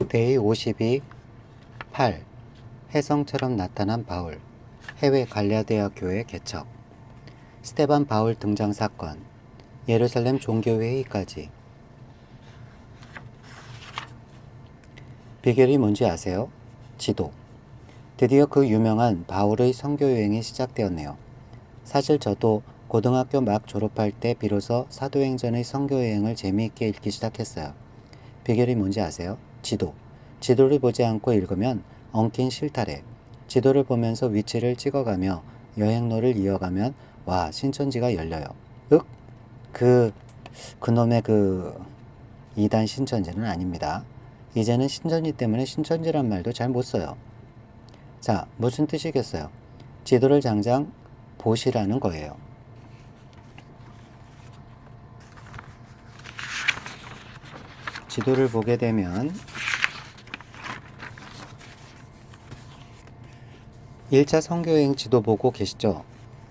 데이 52 8. 혜성처럼 나타난 바울. 해외 갈라디아 교회 개척. 스테반 바울 등장 사건. 예루살렘 종교회의까지. 비결이 뭔지 아세요? 지도. 드디어 그 유명한 바울의 선교여행이 시작되었네요. 사실 저도 고등학교 막 졸업할 때 비로소 사도행전의 선교여행을 재미있게 읽기 시작했어요. 비결이 뭔지 아세요? 지도. 지도를 보지 않고 읽으면 엉킨 실타래. 지도를 보면서 위치를 찍어가며 여행로를 이어가면 와, 신천지가 열려요. 윽? 그놈의 2단 신천지는 아닙니다. 이제는 신천지 때문에 신천지란 말도 잘 못 써요. 자, 무슨 뜻이겠어요? 지도를 장장 보시라는 거예요. 지도를 보게 되면 1차 선교여행 지도 보고 계시죠?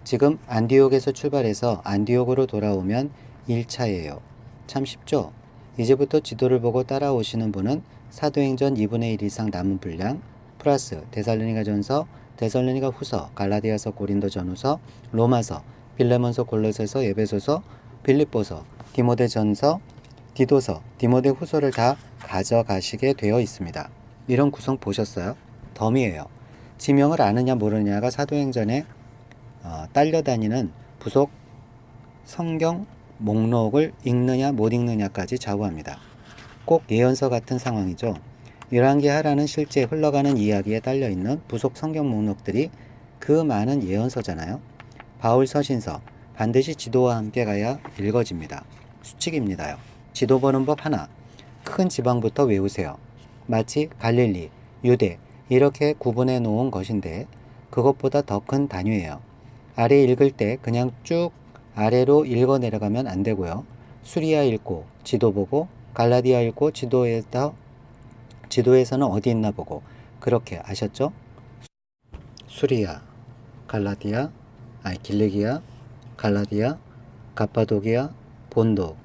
지금 안디옥에서 출발해서 안디옥으로 돌아오면 1차예요. 참 쉽죠? 이제부터 지도를 보고 따라오시는 분은 사도행전 2분의 1 이상 남은 분량 플러스 데살로니가전서, 데살로니가후서, 갈라디아서, 고린도전후서, 로마서, 빌레몬서, 골로새서, 에베소서, 빌립보서, 디모데전서, 디도서, 디모데후서를 다 가져가시게 되어 있습니다. 이런 구성 보셨어요? 덤이에요. 지명을 아느냐 모르느냐가 사도행전에 딸려다니는 부속 성경 목록을 읽느냐 못 읽느냐까지 좌우합니다. 꼭 예언서 같은 상황이죠. 열왕기하라는 실제 흘러가는 이야기에 딸려있는 부속 성경 목록들이 그 많은 예언서잖아요. 바울 서신서 반드시 지도와 함께 가야 읽어집니다. 수칙입니다요. 지도 보는 법 하나. 큰 지방부터 외우세요. 마치 갈릴리, 유대 이렇게 구분해 놓은 것인데 그것보다 더 큰 단위예요. 아래 읽을 때 그냥 쭉 아래로 읽어 내려가면 안 되고요. 수리아 읽고 지도 보고 갈라디아 읽고 지도에서는 어디 있나 보고 그렇게 아셨죠? 수리아, 갈라디아, 길리기아, 갈라디아, 갑바도기아, 본도,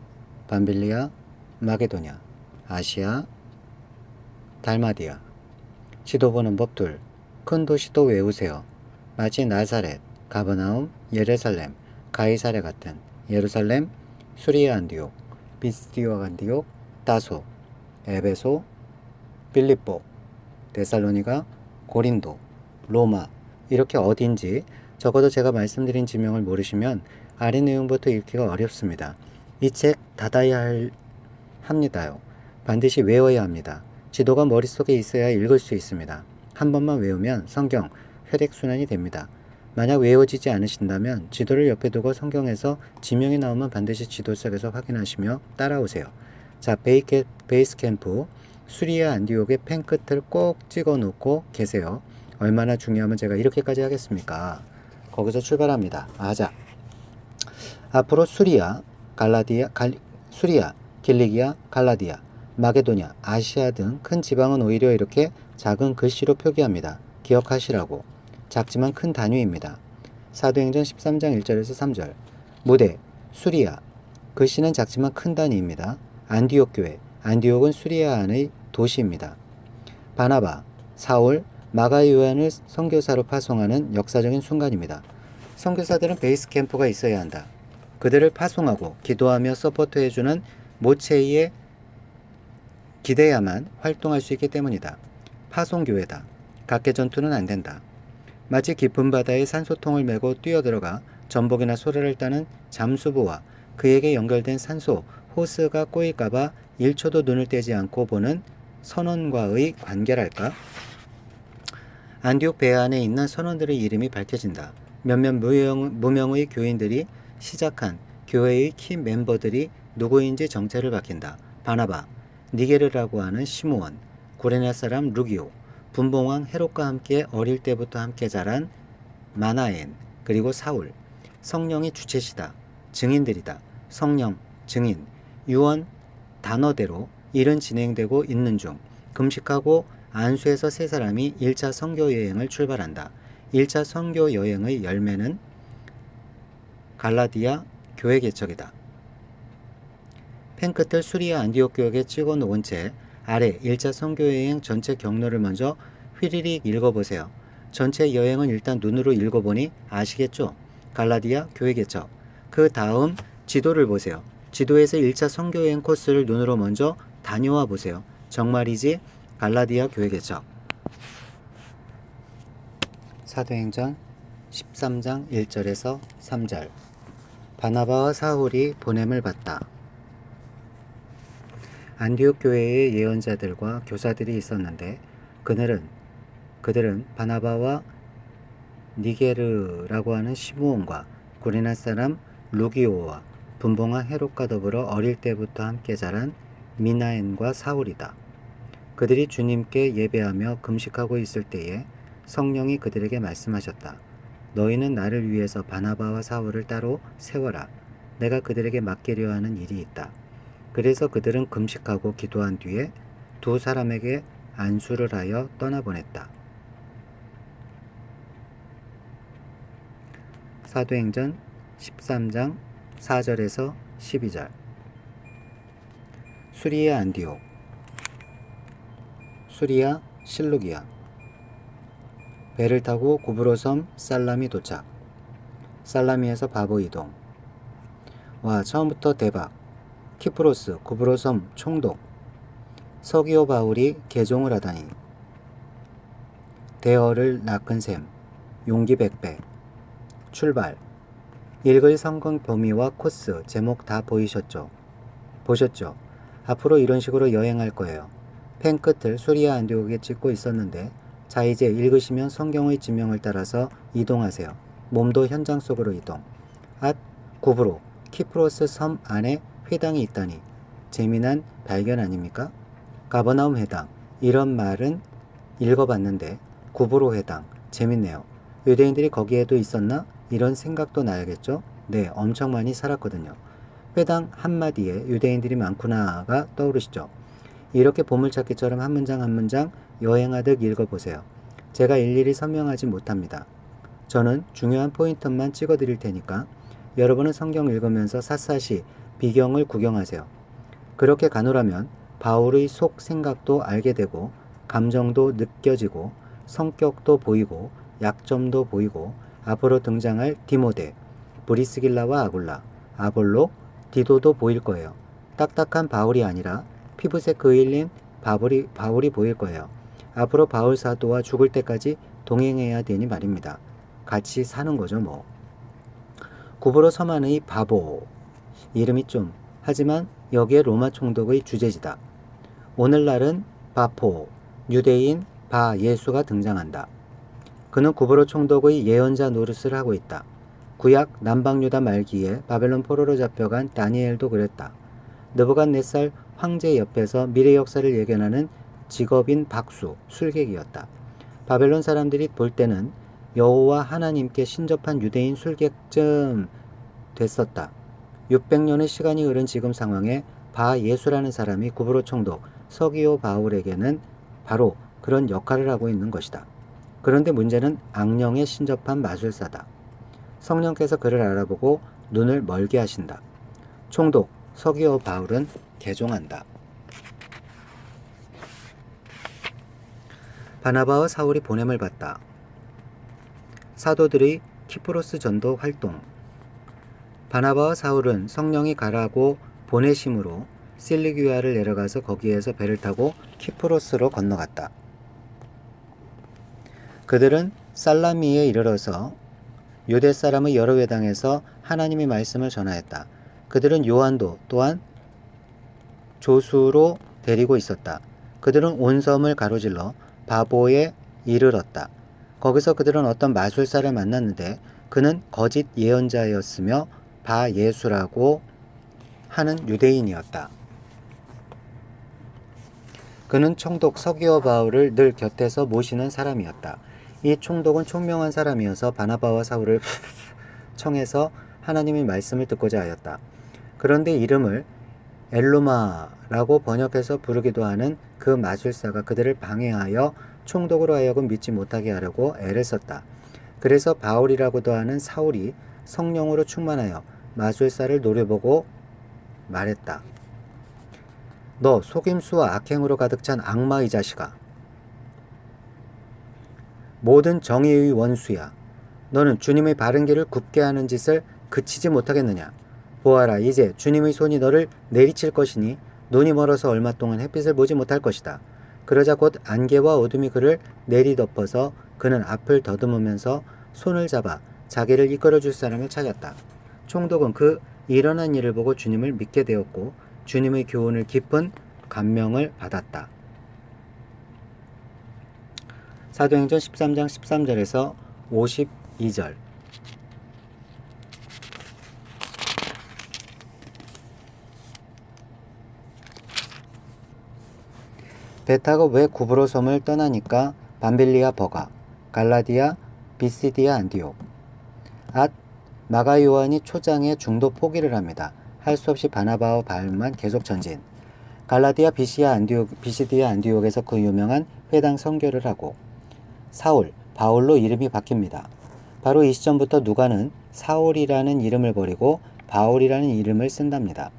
밤빌리아, 마게도냐, 아시아, 달마디아. 지도 보는 법 둘. 큰 도시도 외우세요. 마치 나사렛, 가버나움, 예루살렘, 가이사랴 같은 예루살렘, 수리아 안디옥, 비스디오 안디옥, 다소, 에베소, 빌립보, 데살로니가, 고린도, 로마 이렇게 어딘지 적어도 제가 말씀드린 지명을 모르시면 아래 내용부터 읽기가 어렵습니다. 이 책 닫아야 합니다요. 반드시 외워야 합니다. 지도가 머릿속에 있어야 읽을 수 있습니다. 한 번만 외우면 성경 혈액순환이 됩니다. 만약 외워지지 않으신다면 지도를 옆에 두고 성경에서 지명이 나오면 반드시 지도 속에서 확인하시며 따라오세요. 자, 베이스 캠프 수리아 안디옥의 펜 끝을 꼭 찍어 놓고 계세요. 얼마나 중요하면 제가 이렇게까지 하겠습니까? 거기서 출발합니다. 자, 앞으로 수리아, 길리기아, 갈라디아, 마게도냐, 아시아 등 큰 지방은 오히려 이렇게 작은 글씨로 표기합니다. 기억하시라고. 작지만 큰 단위입니다. 사도행전 13장 1절에서 3절. 무대, 수리아. 글씨는 작지만 큰 단위입니다. 안디옥 교회. 안디옥은 수리아 안의 도시입니다. 바나바, 사울, 마가 요한을 선교사로 파송하는 역사적인 순간입니다. 선교사들은 베이스 캠프가 있어야 한다. 그들을 파송하고 기도하며 서포트해주는 모체이에 기대야만 활동할 수 있기 때문이다. 파송교회다. 각계 전투는 안 된다. 마치 깊은 바다에 산소통을 메고 뛰어들어가 전복이나 소라를 따는 잠수부와 그에게 연결된 산소, 호스가 꼬일까봐 1초도 눈을 떼지 않고 보는 선원과의 관계랄까? 안디옥 배 안에 있는 선원들의 이름이 밝혀진다. 몇몇 무명의 교인들이 시작한 교회의 키 멤버들이 누구인지 정체를 밝힌다. 바나바, 니게르라고 하는 시므온, 구레네 사람 루기오, 분봉왕 헤롯과 함께 어릴 때부터 함께 자란 마나엔, 그리고 사울. 성령이 주체시다. 증인들이다. 성령, 증인, 유언, 단어대로 일은 진행되고 있는 중 금식하고 안수에서 세 사람이 1차 선교여행을 출발한다. 1차 선교여행의 열매는 갈라디아 교회 개척이다. 펜 끝을 수리아 안디옥 교역에 찍어 놓은 채 아래 1차 선교여행 전체 경로를 먼저 휘리릭 읽어보세요. 전체 여행은 일단 눈으로 읽어보니 아시겠죠? 갈라디아 교회 개척. 그 다음 지도를 보세요. 지도에서 1차 선교여행 코스를 눈으로 먼저 다녀와 보세요. 정말이지? 갈라디아 교회 개척. 사도행전 13장 1절에서 3절. 바나바와 사울이 보냄을 받다. 안디옥 교회에 예언자들과 교사들이 있었는데 그들은 바나바와 니게르라고 하는 시므온과 구레나 사람 루기오와 분봉아 헤롯과 더불어 어릴 때부터 함께 자란 미나엔과 사울이다. 그들이 주님께 예배하며 금식하고 있을 때에 성령이 그들에게 말씀하셨다. 너희는 나를 위해서 바나바와 사울을 따로 세워라. 내가 그들에게 맡기려 하는 일이 있다. 그래서 그들은 금식하고 기도한 뒤에 두 사람에게 안수를 하여 떠나보냈다. 사도행전 13장 4절에서 12절. 수리아 안디옥. 수리아 실루기아. 배를 타고 구브로섬 살라미 도착. 살라미에서 바보 이동. 와, 처음부터 대박. 키프로스 구브로섬 총독. 서기오 바울이 개종을 하다니. 대어를 낚은 셈. 용기 백배. 출발. 읽을 성경 범위와 코스, 제목 다 보셨죠? 앞으로 이런 식으로 여행할 거예요. 펜 끝을 수리아 안디옥에 찍고 있었는데 자, 이제 읽으시면 성경의 지명을 따라서 이동하세요. 몸도 현장 속으로 이동. 구브로, 키프로스 섬 안에 회당이 있다니 재미난 발견 아닙니까? 가버나움 회당, 이런 말은 읽어봤는데 구브로 회당, 재밌네요. 유대인들이 거기에도 있었나? 이런 생각도 나야겠죠? 네, 엄청 많이 살았거든요. 회당 한마디에 유대인들이 많구나가 떠오르시죠? 이렇게 보물찾기처럼 한 문장 한 문장 여행하듯 읽어보세요. 제가 일일이 설명하지 못합니다. 저는 중요한 포인트만 찍어드릴 테니까 여러분은 성경 읽으면서 샅샅이 비경을 구경하세요. 그렇게 가노라면 바울의 속 생각도 알게 되고 감정도 느껴지고 성격도 보이고 약점도 보이고 앞으로 등장할 디모데, 브리스길라와 아굴라, 아볼로, 디도도 보일 거예요. 딱딱한 바울이 아니라 피부색 그을린 바울이 보일 거예요. 앞으로 바울 사도와 죽을 때까지 동행해야 되니 말입니다. 같이 사는 거죠 뭐. 구브로 섬 안의 바보. 이름이 좀 하지만 여기에 로마 총독의 주제지다. 오늘날은 바포, 유대인 바 예수가 등장한다. 그는 구브로 총독의 예언자 노릇을 하고 있다. 구약 남방유다 말기에 바벨론 포로로 잡혀간 다니엘도 그랬다. 느부갓네살 황제 옆에서 미래 역사를 예견하는 직업인 박수, 술객이었다. 바벨론 사람들이 볼 때는 여호와 하나님께 신접한 유대인 술객쯤 됐었다. 600년의 시간이 흐른 지금 상황에 바 예수라는 사람이 구브로 총독 서기오 바울에게는 바로 그런 역할을 하고 있는 것이다. 그런데 문제는 악령에 신접한 마술사다. 성령께서 그를 알아보고 눈을 멀게 하신다. 총독 서기오 바울은 개종한다. 바나바와 사울이 보냄을 받다. 사도들의 키프로스 전도 활동. 바나바와 사울은 성령이 가라고 보내심으로 실리기아를 내려가서 거기에서 배를 타고 키프로스로 건너갔다. 그들은 살라미에 이르러서 유대 사람의 여러 회당에서 하나님의 말씀을 전하였다. 그들은 요한도 또한 조수로 데리고 있었다. 그들은 온 섬을 가로질러 바보에 이르렀다. 거기서 그들은 어떤 마술사를 만났는데 그는 거짓 예언자였으며 바 예수라고 하는 유대인이었다. 그는 총독 서기오 바울을 늘 곁에서 모시는 사람이었다. 이 총독은 총명한 사람이어서 바나바와 사울을 청해서 하나님의 말씀을 듣고자 하였다. 그런데 이름을 엘루마라고 번역해서 부르기도 하는 그 마술사가 그들을 방해하여 총독으로 하여금 믿지 못하게 하려고 애를 썼다. 그래서 바울이라고도 하는 사울이 성령으로 충만하여 마술사를 노려보고 말했다. 너 속임수와 악행으로 가득 찬 악마 이 자식아. 모든 정의의 원수야. 너는 주님의 바른 길을 굽게 하는 짓을 그치지 못하겠느냐. 보아라, 이제 주님의 손이 너를 내리칠 것이니 눈이 멀어서 얼마 동안 햇빛을 보지 못할 것이다. 그러자 곧 안개와 어둠이 그를 내리덮어서 그는 앞을 더듬으면서 손을 잡아 자기를 이끌어줄 사람을 찾았다. 총독은 그 일어난 일을 보고 주님을 믿게 되었고 주님의 교훈을 깊은 감명을 받았다. 사도행전 13장 13절에서 52절. 배 타고 왜 구브로 섬을 떠나니까 밤빌리아 버가, 갈라디아, 비시디아 안디옥. 마가 요한이 초장에 중도 포기를 합니다. 할 수 없이 바나바와 바울만 계속 전진. 갈라디아 비시디아 안디옥에서 그 유명한 회당 선교를 하고 사울, 바울로 이름이 바뀝니다. 바로 이 시점부터 누가는 사울이라는 이름을 버리고 바울이라는 이름을 쓴답니다.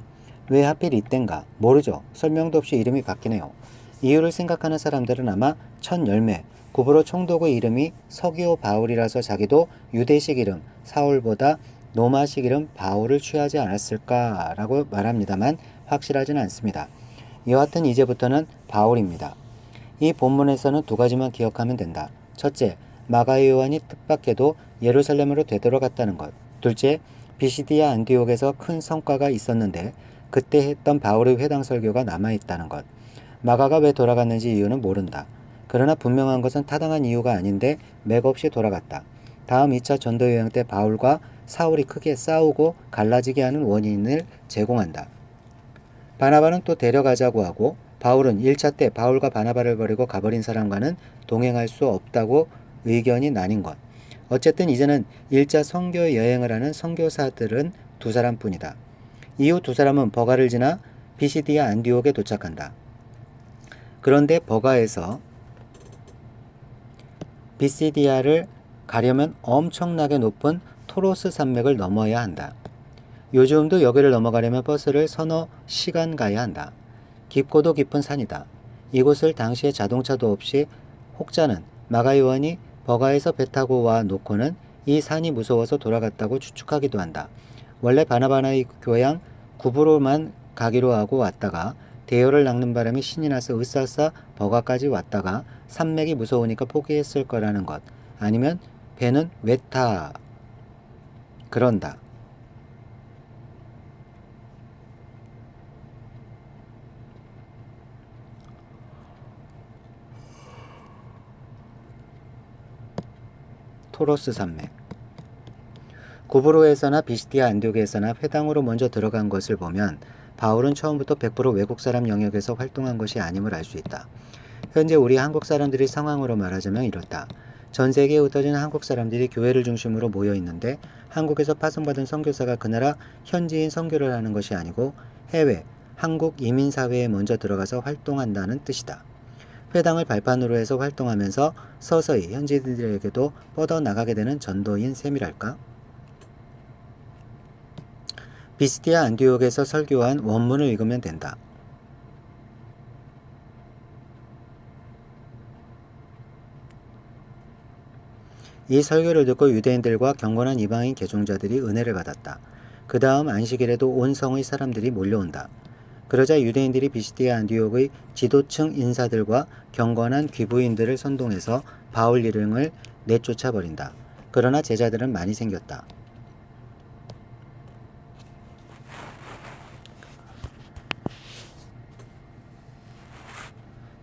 왜 하필 이땐가? 모르죠. 설명도 없이 이름이 바뀌네요. 이유를 생각하는 사람들은 아마 첫 열매, 구브로 총독의 이름이 서기오 바울이라서 자기도 유대식 이름 사울보다 로마식 이름 바울을 취하지 않았을까라고 말합니다만 확실하지는 않습니다. 여하튼 이제부터는 바울입니다. 이 본문에서는 두 가지만 기억하면 된다. 첫째, 마가 요한이 뜻밖에도 예루살렘으로 되돌아갔다는 것. 둘째, 비시디아 안디옥에서 큰 성과가 있었는데 그때 했던 바울의 회당 설교가 남아있다는 것. 마가가 왜 돌아갔는지 이유는 모른다. 그러나 분명한 것은 타당한 이유가 아닌데 맥없이 돌아갔다. 다음 2차 전도여행 때 바울과 사울이 크게 싸우고 갈라지게 하는 원인을 제공한다. 바나바는 또 데려가자고 하고 바울은 1차 때 바울과 바나바를 버리고 가버린 사람과는 동행할 수 없다고 의견이 나뉜 것. 어쨌든 이제는 1차 선교 여행을 하는 선교사들은 두 사람뿐이다. 이후 두 사람은 버가를 지나 비시디아 안디옥에 도착한다. 그런데 버가에서 비시디아를 가려면 엄청나게 높은 토로스 산맥을 넘어야 한다. 요즘도 여기를 넘어가려면 버스를 서너 시간 가야 한다. 깊고도 깊은 산이다. 이곳을 당시에 자동차도 없이 혹자는 마가 요한이 버가에서 배 타고 와 놓고는 이 산이 무서워서 돌아갔다고 추측하기도 한다. 원래 바나바의 교양 구브로만 가기로 하고 왔다가 대열을 낚는 바람에 신이 나서 으쌰으쌰 버가까지 왔다가 산맥이 무서우니까 포기했을 거라는 것. 아니면 배는 왜 타? 그런다. 토로스 산맥. 구브로에서나 비시디아 안디옥에서나 회당으로 먼저 들어간 것을 보면 바울은 처음부터 100% 외국 사람 영역에서 활동한 것이 아님을 알 수 있다. 현재 우리 한국 사람들이 상황으로 말하자면 이렇다. 전 세계에 흩어진 한국 사람들이 교회를 중심으로 모여 있는데 한국에서 파송받은 선교사가 그 나라 현지인 선교를 하는 것이 아니고 해외, 한국 이민사회에 먼저 들어가서 활동한다는 뜻이다. 회당을 발판으로 해서 활동하면서 서서히 현지인들에게도 뻗어나가게 되는 전도인 셈이랄까? 비시디아 안디옥에서 설교한 원문을 읽으면 된다. 이 설교를 듣고 유대인들과 경건한 이방인 개종자들이 은혜를 받았다. 그 다음 안식일에도 온 성의 사람들이 몰려온다. 그러자 유대인들이 비시디아 안디옥의 지도층 인사들과 경건한 귀부인들을 선동해서 바울 일행을 내쫓아 버린다. 그러나 제자들은 많이 생겼다.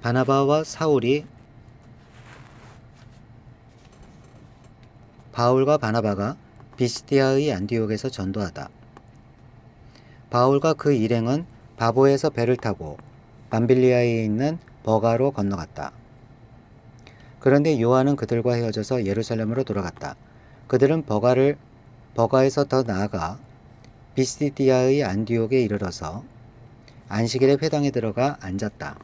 바나바와 사울이 바울과 바나바가 비시디아의 안디옥에서 전도하다. 바울과 그 일행은 바보에서 배를 타고 밤빌리아에 있는 버가로 건너갔다. 그런데 요한은 그들과 헤어져서 예루살렘으로 돌아갔다. 그들은 버가에서 더 나아가 비시디아의 안디옥에 이르러서 안식일에 회당에 들어가 앉았다.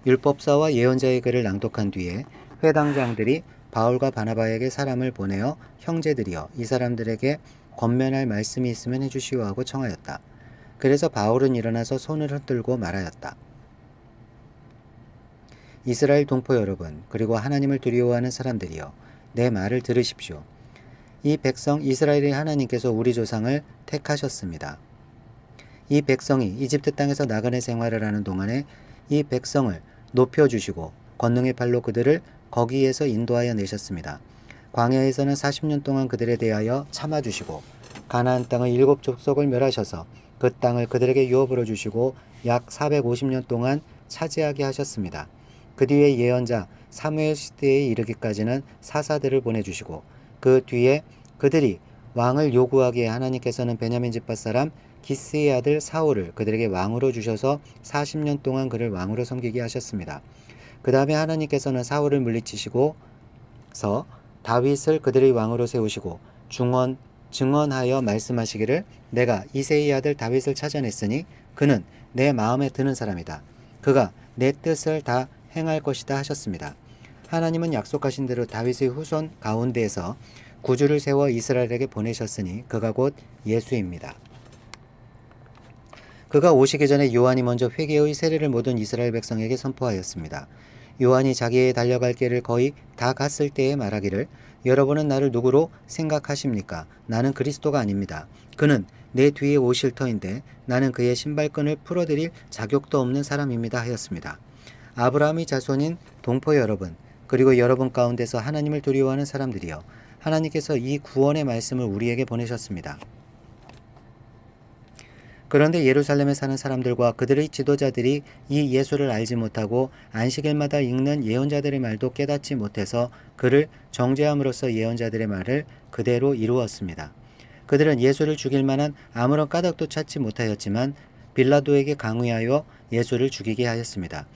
율법사와 예언자의 글을 낭독한 뒤에 회당장들이 바울과 바나바에게 사람을 보내어 형제들이여 이 사람들에게 권면할 말씀이 있으면 해주시오 하고 청하였다. 그래서 바울은 일어나서 손을 흔들고 말하였다. 이스라엘 동포 여러분, 그리고 하나님을 두려워하는 사람들이여, 내 말을 들으십시오. 이 백성 이스라엘의 하나님께서 우리 조상을 택하셨습니다. 이 백성이 이집트 땅에서 나그네 생활을 하는 동안에 이 백성을 높여주시고 권능의 팔로 그들을 거기에서 인도하여 내셨습니다. 광야에서는 40년 동안 그들에 대하여 참아주시고 가나안 땅의 7 족속을 멸하셔서 그 땅을 그들에게 유업으로 주시고 약 450년 동안 차지하게 하셨습니다. 그 뒤에 예언자 사무엘 시대에 이르기까지는 사사들을 보내주시고 그 뒤에 그들이 왕을 요구하기에 하나님께서는 베냐민 집파 사람 기스의 아들 사울을 그들에게 왕으로 주셔서 40년 동안 그를 왕으로 섬기게 하셨습니다. 그 다음에 하나님께서는 사울을 물리치시고서 다윗을 그들의 왕으로 세우시고 증언하여 말씀하시기를 내가 이새의 아들 다윗을 찾아냈으니 그는 내 마음에 드는 사람이다. 그가 내 뜻을 다 행할 것이다 하셨습니다. 하나님은 약속하신 대로 다윗의 후손 가운데에서 구주를 세워 이스라엘에게 보내셨으니 그가 곧 예수입니다. 그가 오시기 전에 요한이 먼저 회개의 세례를 모든 이스라엘 백성에게 선포하였습니다. 요한이 자기의 달려갈 길을 거의 다 갔을 때에 말하기를 여러분은 나를 누구로 생각하십니까? 나는 그리스도가 아닙니다. 그는 내 뒤에 오실 터인데 나는 그의 신발끈을 풀어드릴 자격도 없는 사람입니다 하였습니다. 아브라함의 자손인 동포 여러분, 그리고 여러분 가운데서 하나님을 두려워하는 사람들이여, 하나님께서 이 구원의 말씀을 우리에게 보내셨습니다. 그런데 예루살렘에 사는 사람들과 그들의 지도자들이 이 예수를 알지 못하고 안식일마다 읽는 예언자들의 말도 깨닫지 못해서 그를 정죄함으로써 예언자들의 말을 그대로 이루었습니다. 그들은 예수를 죽일 만한 아무런 까닭도 찾지 못하였지만 빌라도에게 강요하여 예수를 죽이게 하였습니다.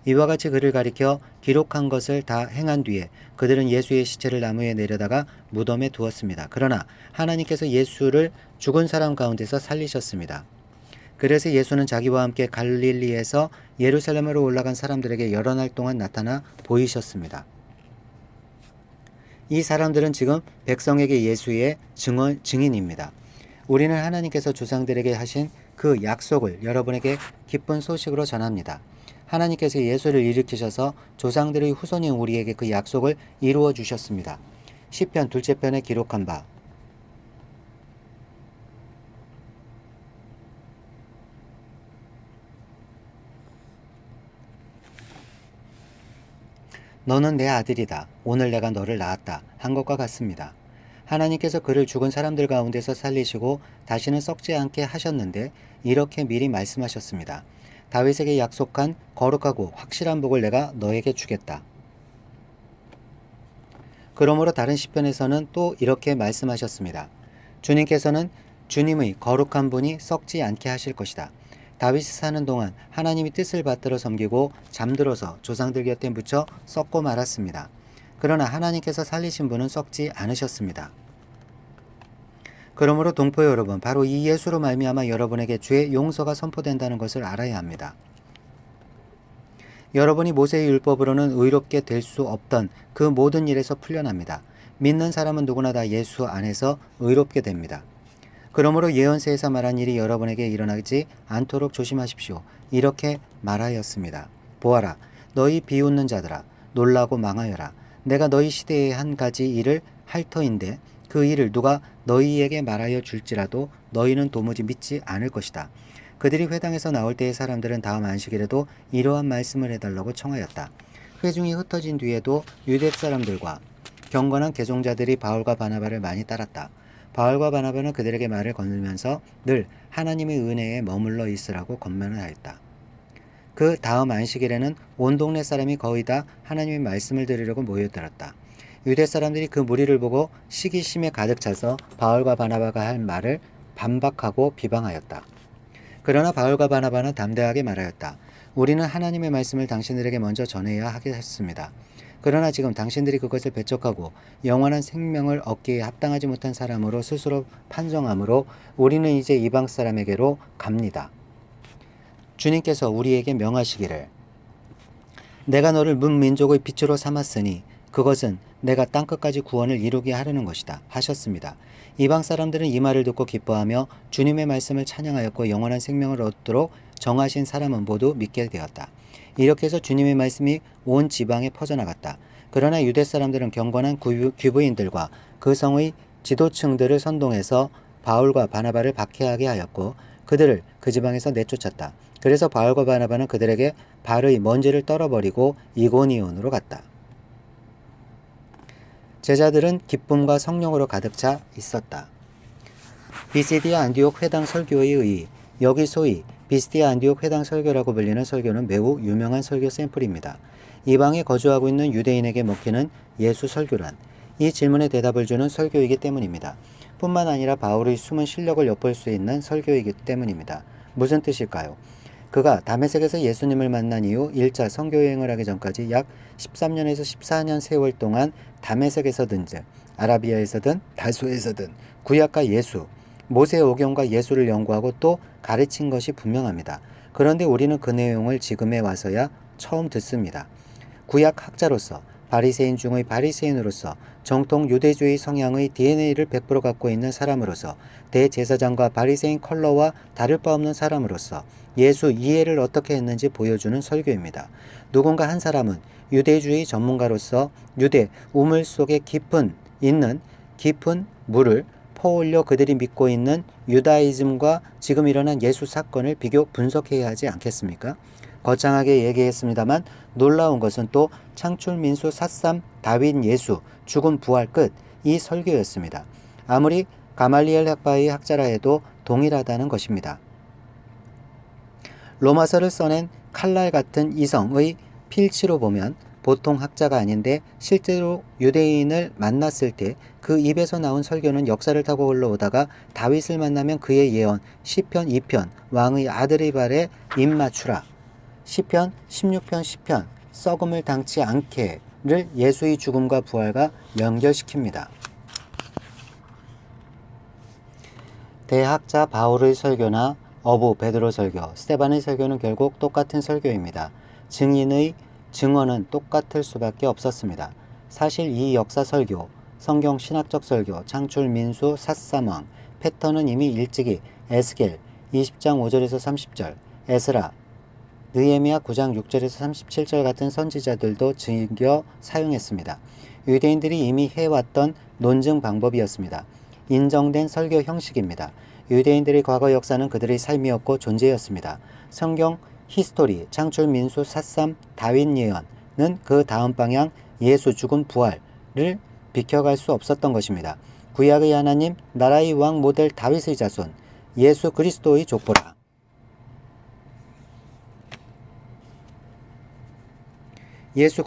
이와 같이 그를 가리켜 기록한 것을 다 행한 뒤에 그들은 예수의 시체를 나무에 내려다가 무덤에 두었습니다. 그러나 하나님께서 예수를 죽은 사람 가운데서 살리셨습니다. 그래서 예수는 자기와 함께 갈릴리에서 예루살렘으로 올라간 사람들에게 여러 날 동안 나타나 보이셨습니다. 이 사람들은 지금 백성에게 예수의 증인입니다. 우리는 하나님께서 조상들에게 하신 그 약속을 여러분에게 기쁜 소식으로 전합니다. 하나님께서 예수를 일으키셔서 조상들의 후손인 우리에게 그 약속을 이루어 주셨습니다. 시편 2째 편에 기록한 바 너는 내 아들이다. 오늘 내가 너를 낳았다. 한 것과 같습니다. 하나님께서 그를 죽은 사람들 가운데서 살리시고 다시는 썩지 않게 하셨는데 이렇게 미리 말씀하셨습니다. 다윗에게 약속한 거룩하고 확실한 복을 내가 너에게 주겠다. 그러므로 다른 시편에서는 또 이렇게 말씀하셨습니다. 주님께서는 주님의 거룩한 분이 썩지 않게 하실 것이다. 다윗이 사는 동안 하나님이 뜻을 받들어 섬기고 잠들어서 조상들 곁에 묻혀 썩고 말았습니다. 그러나 하나님께서 살리신 분은 썩지 않으셨습니다. 그러므로 동포 여러분, 바로 이 예수로 말미암아 여러분에게 죄의 용서가 선포된다는 것을 알아야 합니다. 여러분이 모세의 율법으로는 의롭게 될 수 없던 그 모든 일에서 풀려납니다. 믿는 사람은 누구나 다 예수 안에서 의롭게 됩니다. 그러므로 예언서에서 말한 일이 여러분에게 일어나지 않도록 조심하십시오. 이렇게 말하였습니다. 보아라, 너희 비웃는 자들아, 놀라고 망하여라. 내가 너희 시대에 한 가지 일을 할 터인데 그 일을 누가 너희에게 말하여 줄지라도 너희는 도무지 믿지 않을 것이다. 그들이 회당에서 나올 때의 사람들은 다음 안식일에도 이러한 말씀을 해달라고 청하였다. 회중이 흩어진 뒤에도 유대 사람들과 경건한 개종자들이 바울과 바나바를 많이 따랐다. 바울과 바나바는 그들에게 말을 거느면서 늘 하나님의 은혜에 머물러 있으라고 권면을 하였다. 그 다음 안식일에는 온 동네 사람이 거의 다 하나님의 말씀을 들으려고 모여들었다. 유대 사람들이 그 무리를 보고 시기심에 가득 차서 바울과 바나바가 할 말을 반박하고 비방하였다. 그러나 바울과 바나바는 담대하게 말하였다. 우리는 하나님의 말씀을 당신들에게 먼저 전해야 하겠습니다. 그러나 지금 당신들이 그것을 배척하고 영원한 생명을 얻기에 합당하지 못한 사람으로 스스로 판정하므로 우리는 이제 이방 사람에게로 갑니다. 주님께서 우리에게 명하시기를 내가 너를 문민족의 빛으로 삼았으니 그것은 내가 땅끝까지 구원을 이루게 하려는 것이다 하셨습니다. 이방 사람들은 이 말을 듣고 기뻐하며 주님의 말씀을 찬양하였고 영원한 생명을 얻도록 정하신 사람은 모두 믿게 되었다. 이렇게 해서 주님의 말씀이 온 지방에 퍼져나갔다. 그러나 유대 사람들은 경건한 귀부인들과 그 성의 지도층들을 선동해서 바울과 바나바를 박해하게 하였고 그들을 그 지방에서 내쫓았다. 그래서 바울과 바나바는 그들에게 발의 먼지를 떨어버리고 이고니온으로 갔다. 제자들은 기쁨과 성령으로 가득 차 있었다. 비시디아 안디옥 회당 설교에 의해 여기 소위 비시디아 안디옥 회당 설교라고 불리는 설교는 매우 유명한 설교 샘플입니다. 이방에 거주하고 있는 유대인에게 먹히는 예수 설교란 이 질문에 대답을 주는 설교이기 때문입니다. 뿐만 아니라 바울의 숨은 실력을 엿볼 수 있는 설교이기 때문입니다. 무슨 뜻일까요? 그가 다메섹에서 예수님을 만난 이후 1차 선교여행을 하기 전까지 약 13년에서 14년 세월 동안 다메섹에서든 아라비아에서든 다소에서든 구약과 예수, 모세 오경과 예수를 연구하고 또 가르친 것이 분명합니다. 그런데 우리는 그 내용을 지금에 와서야 처음 듣습니다. 구약 학자로서 바리새인 중의 바리새인으로서 정통 유대주의 성향의 DNA를 100% 갖고 있는 사람으로서 대제사장과 바리새인 컬러와 다를 바 없는 사람으로서 예수 이해를 어떻게 했는지 보여주는 설교입니다. 누군가 한 사람은 유대주의 전문가로서 유대 우물 속에 있는 깊은 물을 퍼올려 그들이 믿고 있는 유다이즘과 지금 일어난 예수 사건을 비교 분석해야 하지 않겠습니까? 거창하게 얘기했습니다만 놀라운 것은 또 창출민수 삿삼 다윈 예수 죽음 부활 끝 이 설교였습니다. 아무리 가말리엘 학파의 학자라 해도 동일하다는 것입니다. 로마서를 써낸 칼날 같은 이성의 필치로 보면 보통 학자가 아닌데 실제로 유대인을 만났을 때 그 입에서 나온 설교는 역사를 타고 흘러오다가 다윗을 만나면 그의 예언 시편 2편 왕의 아들의 발에 입 맞추라 시편 16편 10편 썩음을 당치 않게를 예수의 죽음과 부활과 연결시킵니다. 대학자 바울의 설교나 어부 베드로 설교, 스데반의 설교는 결국 똑같은 설교입니다. 증인의 증언은 똑같을 수밖에 없었습니다. 사실 이 역사 설교, 성경 신학적 설교, 창출 민수 삿삼왕, 패턴은 이미 일찍이 에스겔 20장 5절에서 30절, 에스라, 느헤미야 9장 6절에서 37절 같은 선지자들도 즐겨 사용했습니다. 유대인들이 이미 해왔던 논증 방법이었습니다. 인정된 설교 형식입니다. 유대인들의 과거 역사는 그들의 삶이었고 존재였습니다. 성경 히스토리, 창출 민수 삿삼 다윈 예언은 그 다음 방향 예수 죽음 부활을 비켜갈 수 없었던 것입니다. 구약의 하나님 나라의 왕 모델 다윗의 자손 예수 그리스도의 족보라. 예수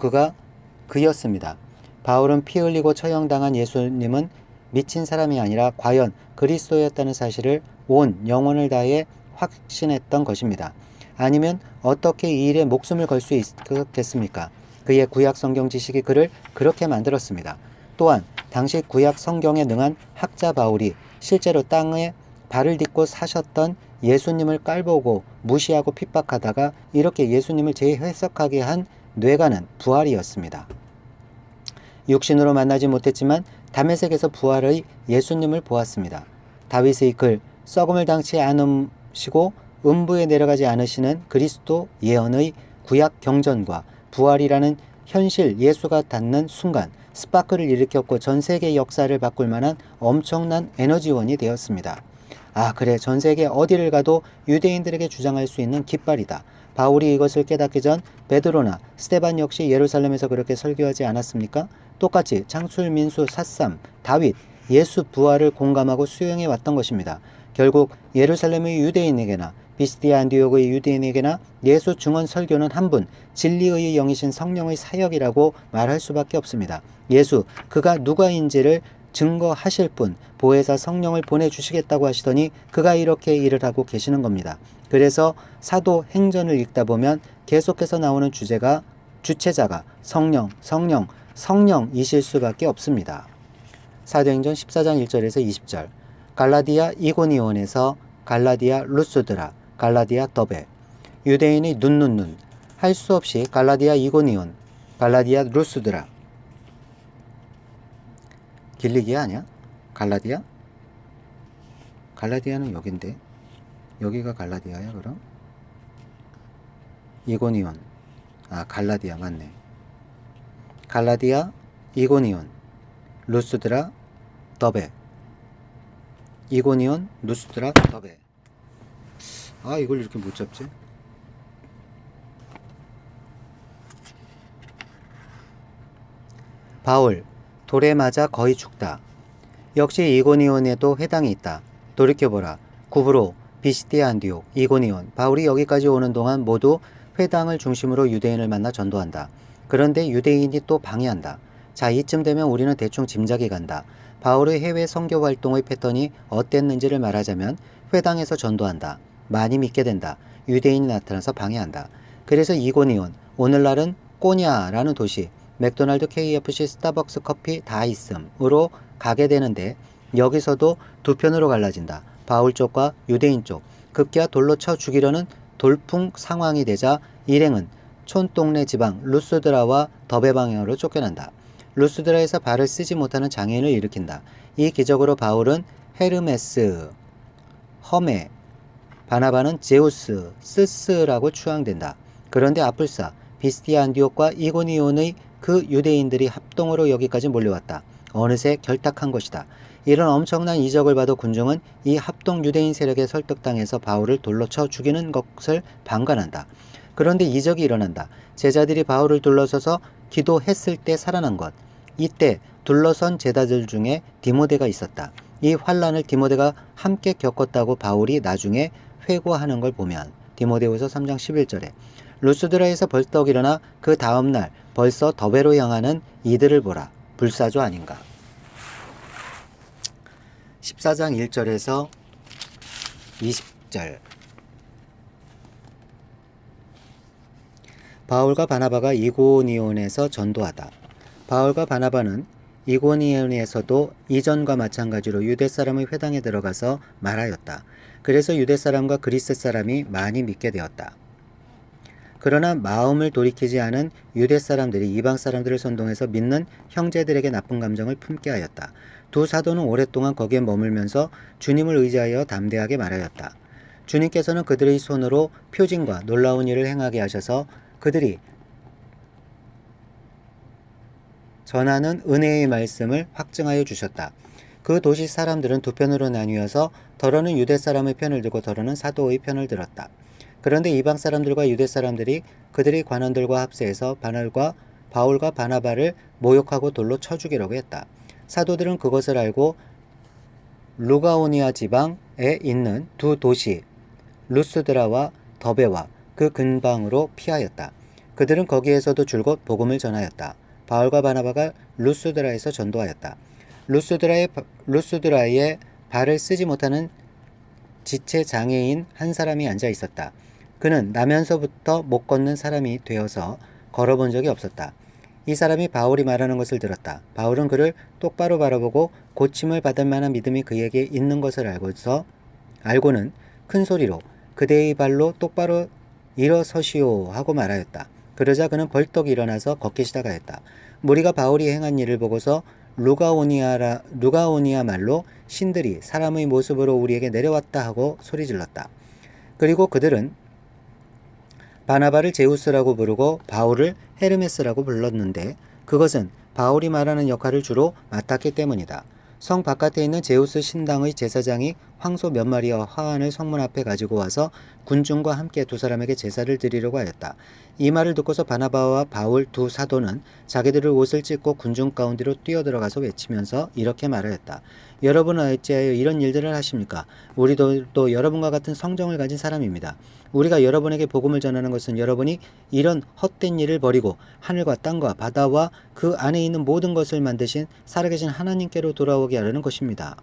그였습니다. 바울은 피 흘리고 처형당한 예수님은 미친 사람이 아니라 과연 그리스도였다는 사실을 온 영혼을 다해 확신했던 것입니다. 아니면 어떻게 이 일에 목숨을 걸 수 있겠습니까? 그의 구약 성경 지식이 그를 그렇게 만들었습니다. 또한 당시 구약 성경에 능한 학자 바울이 실제로 땅에 발을 딛고 사셨던 예수님을 깔보고 무시하고 핍박하다가 이렇게 예수님을 재해석하게 한 뇌가는 부활이었습니다. 육신으로 만나지 못했지만 다메섹에서 부활의 예수님을 보았습니다. 다윗의 글 썩음을 당치 않으시고 음부에 내려가지 않으시는 그리스도 예언의 구약 경전과 부활이라는 현실 예수가 닿는 순간 스파크를 일으켰고 전 세계 역사를 바꿀 만한 엄청난 에너지원이 되었습니다. 아 그래 전 세계 어디를 가도 유대인들에게 주장할 수 있는 깃발이다. 바울이 이것을 깨닫기 전 베드로나 스데반 역시 예루살렘에서 그렇게 설교하지 않았습니까? 똑같이 창출 민수 삿삼 다윗 예수 부활을 공감하고 수용해 왔던 것입니다. 결국 예루살렘의 유대인에게나 비시디아 안디옥의 유대인에게나 예수 증언 설교는 한 분 진리의 영이신 성령의 사역이라고 말할 수밖에 없습니다. 예수 그가 누가인지를 증거하실 분 보혜사 성령을 보내주시겠다고 하시더니 그가 이렇게 일을 하고 계시는 겁니다. 그래서 사도행전을 읽다 보면 계속해서 나오는 주체자가 성령이실 수밖에 없습니다. 사도행전 14장 1절에서 20절 갈라디아 이고니온에서 갈라디아 루스드라 갈라디아 더베 유대인의 눈 할 수 없이 갈라디아 이고니온 갈라디아 루스드라 길리기아 아니야? 갈라디아? 갈라디아는 여긴데 여기가 갈라디아야 그럼? 이고니온. 갈라디아 맞네. 갈라디아, 이고니온, 루스드라, 더베. 이고니온, 루스드라, 더베. 이걸 이렇게 못 잡지? 바울, 돌에 맞아 거의 죽다. 역시 이고니온에도 회당이 있다. 돌이켜보라. 구브로, 비시디아 안디옥, 이고니온, 바울이 여기까지 오는 동안 모두 회당을 중심으로 유대인을 만나 전도한다. 그런데 유대인이 또 방해한다. 자, 이쯤 되면 우리는 대충 짐작이 간다. 바울의 해외 선교 활동의 패턴이 어땠는지를 말하자면 회당에서 전도한다. 많이 믿게 된다. 유대인이 나타나서 방해한다. 그래서 이고니온, 오늘날은 꼬냐라는 도시, 맥도날드, KFC, 스타벅스, 커피 다 있음으로 가게 되는데 여기서도 두 편으로 갈라진다. 바울 쪽과 유대인 쪽. 급기야 돌로 쳐 죽이려는 돌풍 상황이 되자 일행은 촌동네 지방 루스드라와 더베 방향으로 쫓겨난다. 루스드라에서 발을 쓰지 못하는 장애인을 일으킨다. 이 기적으로 바울은 헤르메스, 험에, 바나바는 제우스, 스스라고 추앙된다. 그런데 아플사, 비스티아 안디옥과 이고니온의 그 유대인들이 합동으로 여기까지 몰려왔다. 어느새 결탁한 것이다. 이런 엄청난 이적을 봐도 군중은 이 합동 유대인 세력에 설득당해서 바울을 돌로 쳐 죽이는 것을 방관한다. 그런데 이적이 일어난다. 제자들이 바울을 둘러서서 기도했을 때 살아난 것. 이때 둘러선 제자들 중에 디모데가 있었다. 이 환란을 디모데가 함께 겪었다고 바울이 나중에 회고하는 걸 보면 디모데후서 3장 11절에 루스드라에서 벌떡 일어나 그 다음날 벌써 더베로 향하는 이들을 보라. 불사조 아닌가. 14장 1절에서 20절. 바울과 바나바가 이고니온에서 전도하다. 바울과 바나바는 이고니온에서도 이전과 마찬가지로 유대 사람의 회당에 들어가서 말하였다. 그래서 유대 사람과 그리스 사람이 많이 믿게 되었다. 그러나 마음을 돌이키지 않은 유대 사람들이 이방 사람들을 선동해서 믿는 형제들에게 나쁜 감정을 품게 하였다. 두 사도는 오랫동안 거기에 머물면서 주님을 의지하여 담대하게 말하였다. 주님께서는 그들의 손으로 표징과 놀라운 일을 행하게 하셔서 그들이 전하는 은혜의 말씀을 확증하여 주셨다. 그 도시 사람들은 두 편으로 나뉘어서 더러는 유대 사람의 편을 들고 더러는 사도의 편을 들었다. 그런데 이방 사람들과 유대 사람들이 그들의 관원들과 합세해서 바울과 바나바를 모욕하고 돌로 쳐 죽이려고 했다. 사도들은 그것을 알고 루가오니아 지방에 있는 두 도시 루스드라와 더베와 그 근방으로 피하였다. 그들은 거기에서도 줄곧 복음을 전하였다. 바울과 바나바가 루스드라에서 전도하였다. 루스드라에 발을 쓰지 못하는 지체 장애인 한 사람이 앉아 있었다. 그는 나면서부터 못 걷는 사람이 되어서 걸어본 적이 없었다. 이 사람이 바울이 말하는 것을 들었다. 바울은 그를 똑바로 바라보고 고침을 받을 만한 믿음이 그에게 있는 것을 알고는 큰 소리로 그대의 발로 똑바로 일어서시오 하고 말하였다. 그러자 그는 벌떡 일어나서 걷기 시작하였다. 무리가 바울이 행한 일을 보고서 루가오니아 말로 신들이 사람의 모습으로 우리에게 내려왔다 하고 소리질렀다. 그리고 그들은 바나바를 제우스라고 부르고 바울을 헤르메스라고 불렀는데 그것은 바울이 말하는 역할을 주로 맡았기 때문이다. 성 바깥에 있는 제우스 신당의 제사장이 황소 몇 마리와 화환을 성문 앞에 가지고 와서 군중과 함께 두 사람에게 제사를 드리려고 하였다. 이 말을 듣고서 바나바와 바울 두 사도는 자기들의 옷을 찢고 군중 가운데로 뛰어들어가서 외치면서 이렇게 말하였다. 여러분은 어찌하여 이런 일들을 하십니까? 우리도 또 여러분과 같은 성정을 가진 사람입니다. 우리가 여러분에게 복음을 전하는 것은 여러분이 이런 헛된 일을 버리고 하늘과 땅과 바다와 그 안에 있는 모든 것을 만드신 살아계신 하나님께로 돌아오게 하려는 것입니다.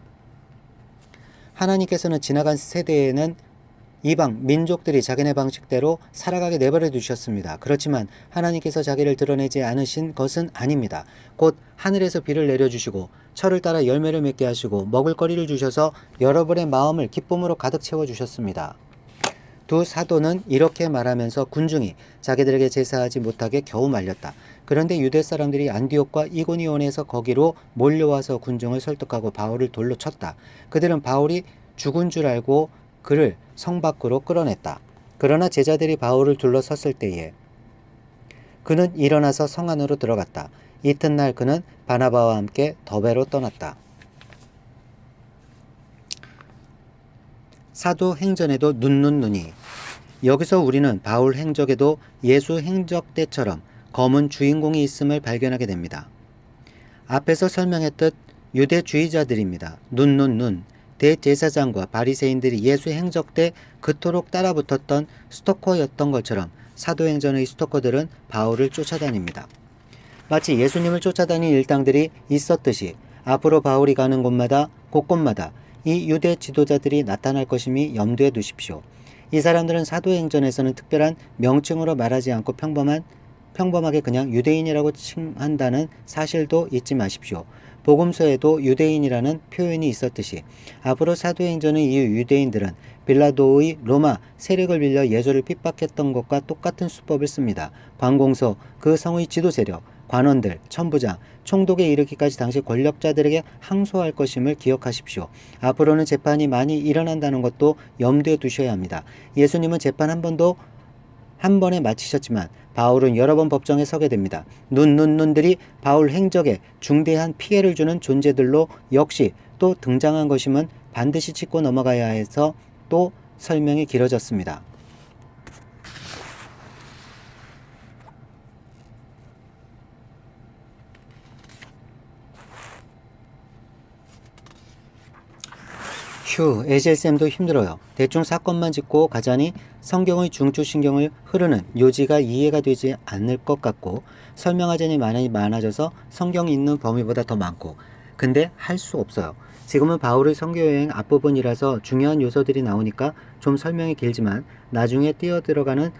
하나님께서는 지나간 세대에는 이방 민족들이 자기네 방식대로 살아가게 내버려 두셨습니다. 그렇지만 하나님께서 자기를 드러내지 않으신 것은 아닙니다. 곧 하늘에서 비를 내려주시고 철을 따라 열매를 맺게 하시고 먹을거리를 주셔서 여러분의 마음을 기쁨으로 가득 채워주셨습니다. 두 사도는 이렇게 말하면서 군중이 자기들에게 제사하지 못하게 겨우 말렸다. 그런데 유대 사람들이 안디옥과 이고니온에서 거기로 몰려와서 군중을 설득하고 바울을 돌로 쳤다. 그들은 바울이 죽은 줄 알고 그를 성 밖으로 끌어냈다. 그러나 제자들이 바울을 둘러섰을 때에 그는 일어나서 성 안으로 들어갔다. 이튿날 그는 바나바와 함께 더베로 떠났다. 사도행전에도 눈이 여기서 우리는 바울 행적에도 예수 행적 때처럼 검은 주인공이 있음을 발견하게 됩니다. 앞에서 설명했듯 유대주의자들입니다. 대제사장과 바리새인들이 예수 행적 때 그토록 따라붙었던 스토커였던 것처럼 사도행전의 스토커들은 바울을 쫓아다닙니다. 마치 예수님을 쫓아다닌 일당들이 있었듯이 앞으로 바울이 가는 곳곳마다 이 유대 지도자들이 나타날 것임이 염두에 두십시오. 이 사람들은 사도행전에서는 특별한 명칭으로 말하지 않고 평범하게 그냥 유대인이라고 칭한다는 사실도 잊지 마십시오. 복음서에도 유대인이라는 표현이 있었듯이 앞으로 사도행전의 이 유대인들은 빌라도의 로마 세력을 빌려 예수를 핍박했던 것과 똑같은 수법을 씁니다. 관공서, 그 성의 지도 세력, 관원들, 천부장, 총독에 이르기까지 당시 권력자들에게 항소할 것임을 기억하십시오. 앞으로는 재판이 많이 일어난다는 것도 염두에 두셔야 합니다. 예수님은 재판 한 번에 마치셨지만 바울은 여러 번 법정에 서게 됩니다. 눈들이 바울 행적에 중대한 피해를 주는 존재들로 역시 또 등장한 것임은 반드시 짚고 넘어가야 해서 또 설명이 길어졌습니다. 에젤쌤도 힘들어요. 대충 사건만 짚고 가자니 성경의 중추신경을 흐르는 요지가 이해가 되지 않을 것 같고 설명하자니 말이 많아져서 성경이 있는 범위보다 더 많고 근데 할 수 없어요. 지금은 바울의 선교여행 앞부분이라서 중요한 요소들이 나오니까 좀 설명이 길지만 나중에 뛰어들어가는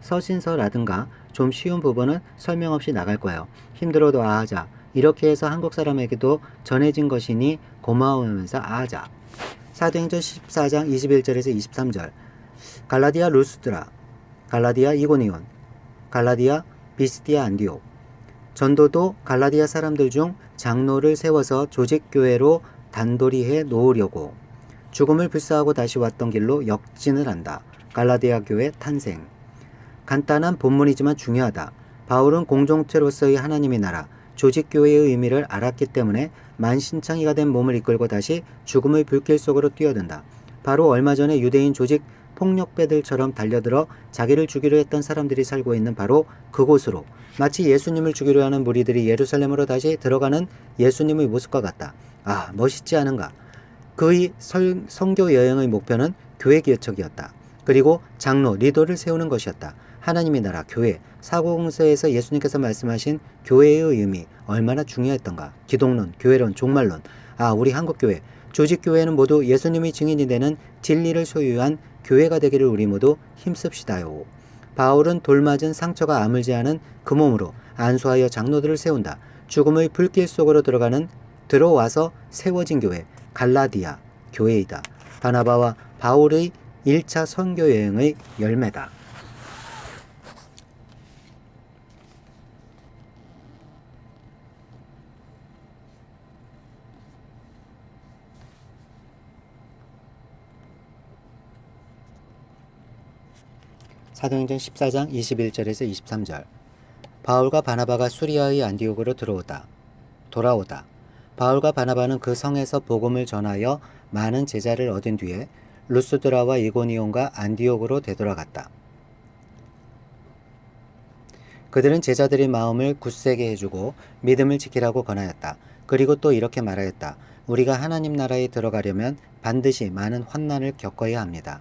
서신서라든가 좀 쉬운 부분은 설명 없이 나갈 거예요. 힘들어도 아하자. 이렇게 해서 한국 사람에게도 전해진 것이니 고마워하면서 아하자. 사도행전 14장 21절에서 23절 갈라디아 루스드라, 갈라디아 이고니온, 갈라디아 비스디아 안디옥. 전도도 갈라디아 사람들 중 장로를 세워서 조직교회로 단도리해 놓으려고 죽음을 불사하고 다시 왔던 길로 역진을 한다. 갈라디아 교회 탄생. 간단한 본문이지만 중요하다. 바울은 공동체로서의 하나님의 나라, 조직교회의 의미를 알았기 때문에 만신창이가 된 몸을 이끌고 다시 죽음의 불길 속으로 뛰어든다. 바로 얼마 전에 유대인 조직 폭력배들처럼 달려들어 자기를 죽이려 했던 사람들이 살고 있는 바로 그곳으로 마치 예수님을 죽이려 하는 무리들이 예루살렘으로 다시 들어가는 예수님의 모습과 같다. 아, 멋있지 않은가? 그의 선교 여행의 목표는 교회 개척이었다. 그리고 장로, 리더를 세우는 것이었다. 하나님의 나라, 교회, 사고공서에서 예수님께서 말씀하신 교회의 의미 얼마나 중요했던가. 기독론, 교회론, 종말론. 아, 우리 한국교회, 조직교회는 모두 예수님의 증인이 되는 진리를 소유한 교회가 되기를 우리 모두 힘씁시다요. 바울은 돌맞은 상처가 아물지 않은 그 몸으로 안수하여 장로들을 세운다. 죽음의 불길 속으로 들어와서 세워진 교회, 갈라디아 교회이다. 바나바와 바울의 1차 선교 여행의 열매다. 사도행전 14장 21절에서 23절 바울과 바나바가 수리아의 안디옥으로 돌아오다. 바울과 바나바는 그 성에서 복음을 전하여 많은 제자를 얻은 뒤에 루스드라와 이고니온과 안디옥으로 되돌아갔다. 그들은 제자들의 마음을 굳세게 해주고 믿음을 지키라고 권하였다. 그리고 또 이렇게 말하였다. 우리가 하나님 나라에 들어가려면 반드시 많은 환난을 겪어야 합니다.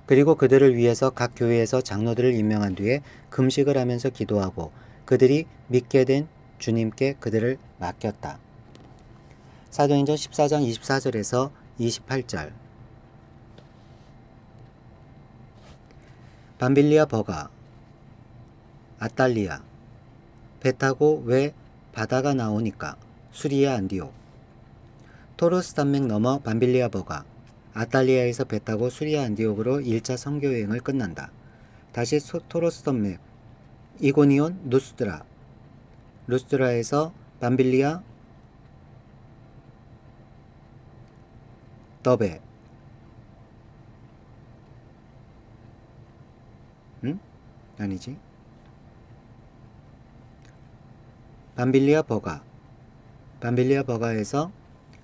그리고 그들을 위해서 각 교회에서 장로들을 임명한 뒤에 금식을 하면서 기도하고 그들이 믿게 된 주님께 그들을 맡겼다. 사도행전 14장 24절에서 28절 밤빌리아 버가, 아탈리아, 배 타고 왜 바다가 나오니까 수리아 안디옥, 토로스 단맥 넘어 밤빌리아 버가, 아탈리아에서 배 타고 수리아 안디옥으로 1차 선교 여행을 끝난다. 다시 토로스 단맥, 이고니온, 루스드라에서 밤빌리아, 더베, 아니지. 밤빌리아 버가. 밤빌리아 버가에서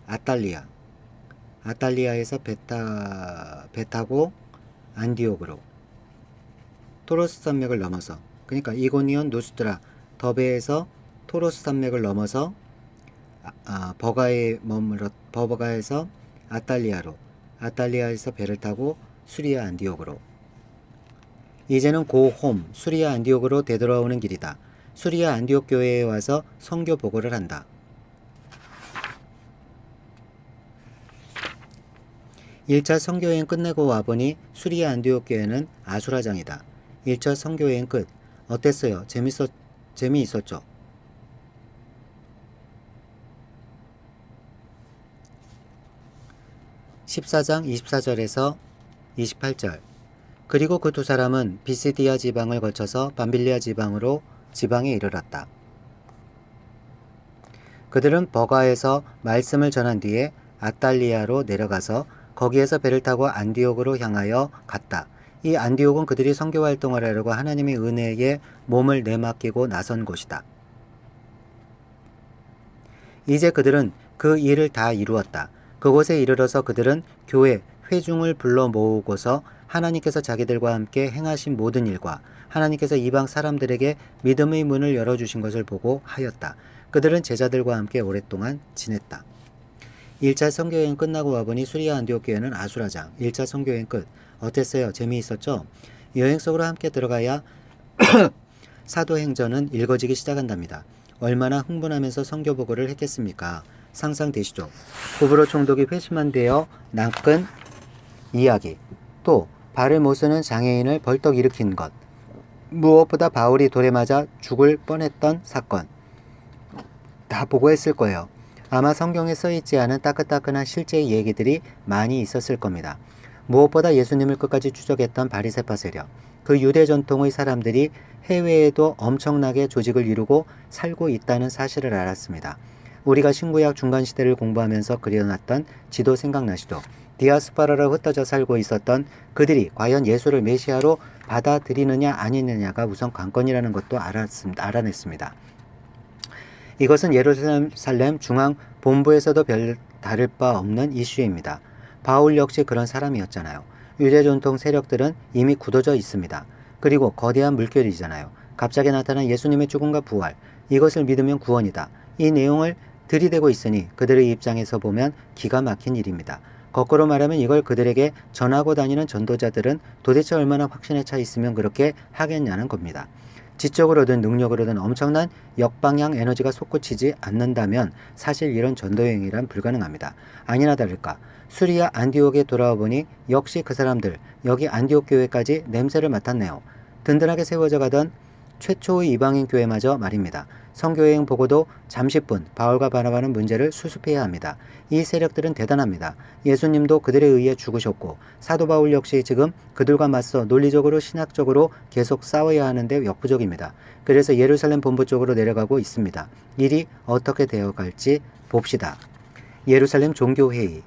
아탈리아. 아탈리아에서 배 타고 안디옥으로. 토로스 산맥을 넘어서. 그러니까 이고니온 누스트라 더베에서 토로스 산맥을 넘어서 버가에서 아탈리아로. 아탈리아에서 배를 타고 수리아 안디옥으로. 이제는 고홈 수리아 안디옥으로 되돌아오는 길이다. 수리아 안디옥 교회에 와서 선교 보고를 한다. 1차 선교여행 끝내고 와보니 수리아 안디옥 교회는 아수라장이다. 1차 선교여행 끝. 어땠어요? 재미있었죠? (14장) 24절에서 28절. 그리고 그 두 사람은 비시디아 지방을 거쳐서 밤빌리아 지방에 이르렀다. 그들은 버가에서 말씀을 전한 뒤에 아탈리아로 내려가서 거기에서 배를 타고 안디옥으로 향하여 갔다. 이 안디옥은 그들이 선교 활동을 하려고 하나님의 은혜에 몸을 내맡기고 나선 곳이다. 이제 그들은 그 일을 다 이루었다. 그곳에 이르러서 그들은 교회 회중을 불러 모으고서 하나님께서 자기들과 함께 행하신 모든 일과 하나님께서 이방 사람들에게 믿음의 문을 열어주신 것을 보고 하였다. 그들은 제자들과 함께 오랫동안 지냈다. 1차 선교여행 끝나고 와보니 수리아 안디옥 교회는 아수라장. 1차 선교여행 끝. 어땠어요? 재미있었죠? 여행 속으로 함께 들어가야 사도행전은 읽어지기 시작한답니다. 얼마나 흥분하면서 선교 보고를 했겠습니까? 상상되시죠? 구부러 총독이 회심한 데어 낚은 이야기. 또 발을 못 쓰는 장애인을 벌떡 일으킨 것. 무엇보다 바울이 돌에 맞아 죽을 뻔했던 사건. 다 보고했을 거예요. 아마 성경에 써있지 않은 따끈따끈한 실제의 얘기들이 많이 있었을 겁니다. 무엇보다 예수님을 끝까지 추적했던 바리새파 세력, 그 유대 전통의 사람들이 해외에도 엄청나게 조직을 이루고 살고 있다는 사실을 알았습니다. 우리가 신구약 중간시대를 공부하면서 그려놨던 지도 생각나시죠? 디아스포라로 흩어져 살고 있었던 그들이 과연 예수를 메시아로 받아들이느냐 아니느냐가 우선 관건이라는 것도 알아냈습니다. 이것은 예루살렘 중앙 본부에서도 별 다를 바 없는 이슈입니다. 바울 역시 그런 사람이었잖아요. 유대 전통 세력들은 이미 굳어져 있습니다. 그리고 거대한 물결이잖아요. 갑자기 나타난 예수님의 죽음과 부활, 이것을 믿으면 구원이다. 이 내용을 들이대고 있으니 그들의 입장에서 보면 기가 막힌 일입니다. 거꾸로 말하면 이걸 그들에게 전하고 다니는 전도자들은 도대체 얼마나 확신에 차 있으면 그렇게 하겠냐는 겁니다. 지적으로든 능력으로든 엄청난 역방향 에너지가 솟구치지 않는다면 사실 이런 전도여행이란 불가능합니다. 아니나 다를까 수리아 안디옥에 돌아와 보니 역시 그 사람들 여기 안디옥 교회까지 냄새를 맡았네요. 든든하게 세워져 가던 최초의 이방인 교회마저 말입니다. 선교여행 보고도 잠시뿐 바울과 바나바는 문제를 수습해야 합니다. 이 세력들은 대단합니다. 예수님도 그들에 의해 죽으셨고 사도 바울 역시 지금 그들과 맞서 논리적으로 신학적으로 계속 싸워야 하는데 역부족입니다. 그래서 예루살렘 본부 쪽으로 내려가고 있습니다. 일이 어떻게 되어갈지 봅시다. 예루살렘 종교회의.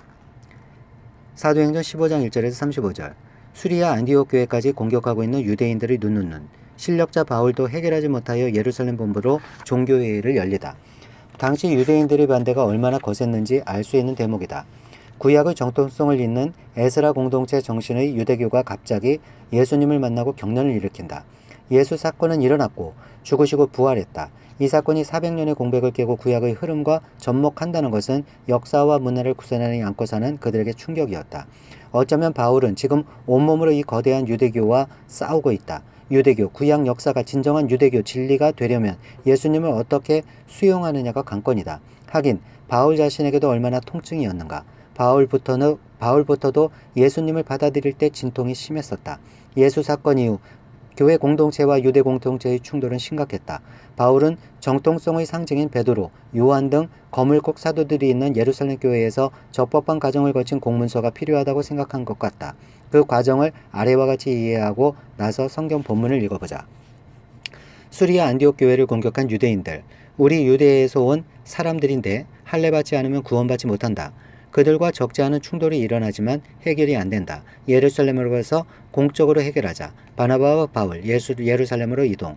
사도행전 15장 1절에서 35절. 수리아 안디옥 교회까지 공격하고 있는 유대인들의 눈. 실력자 바울도 해결하지 못하여 예루살렘 본부로 종교회의를 열리다. 당시 유대인들의 반대가 얼마나 거셌는지 알 수 있는 대목이다. 구약의 정통성을 잇는 에스라 공동체 정신의 유대교가 갑자기 예수님을 만나고 경련을 일으킨다. 예수 사건은 일어났고 죽으시고 부활했다. 이 사건이 400년의 공백을 깨고 구약의 흐름과 접목한다는 것은 역사와 문화를 구선하지 않고 사는 그들에게 충격이었다. 어쩌면 바울은 지금 온몸으로 이 거대한 유대교와 싸우고 있다. 유대교, 구약 역사가 진정한 유대교 진리가 되려면 예수님을 어떻게 수용하느냐가 관건이다. 하긴 바울 자신에게도 얼마나 통증이었는가. 바울부터도 예수님을 받아들일 때 진통이 심했었다. 예수 사건 이후 교회 공동체와 유대 공동체의 충돌은 심각했다. 바울은 정통성의 상징인 베드로, 요한 등 거물국 사도들이 있는 예루살렘 교회에서 적법한 과정을 거친 공문서가 필요하다고 생각한 것 같다. 그 과정을 아래와 같이 이해하고 나서 성경 본문을 읽어보자. 수리아 안디옥 교회를 공격한 유대인들. 우리 유대에서 온 사람들인데 할례 받지 않으면 구원받지 못한다. 그들과 적지 않은 충돌이 일어나지만 해결이 안 된다. 예루살렘으로 가서 공적으로 해결하자. 바나바와 바울 예루살렘으로 이동.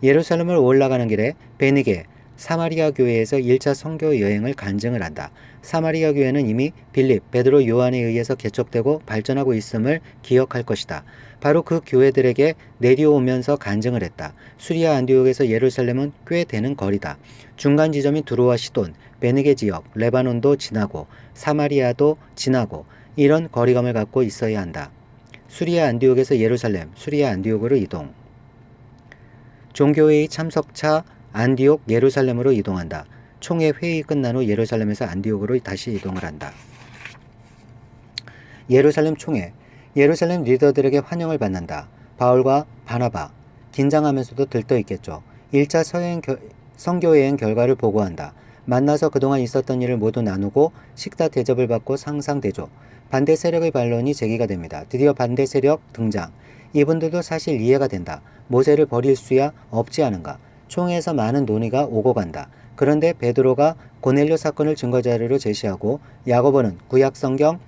예루살렘을 올라가는 길에 베니게 사마리아 교회에서 1차 선교 여행을 간증을 한다. 사마리아 교회는 이미 빌립, 베드로, 요한에 의해서 개척되고 발전하고 있음을 기억할 것이다. 바로 그 교회들에게 내려오면서 간증을 했다. 수리아 안디옥에서 예루살렘은 꽤 되는 거리다. 중간 지점인 두로와 시돈, 베니게 지역, 레바논도 지나고 사마리아도 지나고 이런 거리감을 갖고 있어야 한다. 수리아 안디옥에서 예루살렘, 수리아 안디옥으로 이동. 종교회의 참석차 안디옥 예루살렘으로 이동한다. 총회 회의 끝난 후 예루살렘에서 안디옥으로 다시 이동을 한다. 예루살렘 총회. 예루살렘 리더들에게 환영을 받는다. 바울과 바나바. 긴장하면서도 들떠있겠죠. 1차 선교여행 결과를 보고한다. 만나서 그동안 있었던 일을 모두 나누고 식사 대접을 받고 상상대조. 반대 세력의 반론이 제기가 됩니다. 드디어 반대 세력 등장. 이분들도 사실 이해가 된다. 모세를 버릴 수야 없지 않은가. 총회에서 많은 논의가 오고 간다. 그런데 베드로가 고넬료 사건을 증거자료로 제시하고 야고보는 구약 성경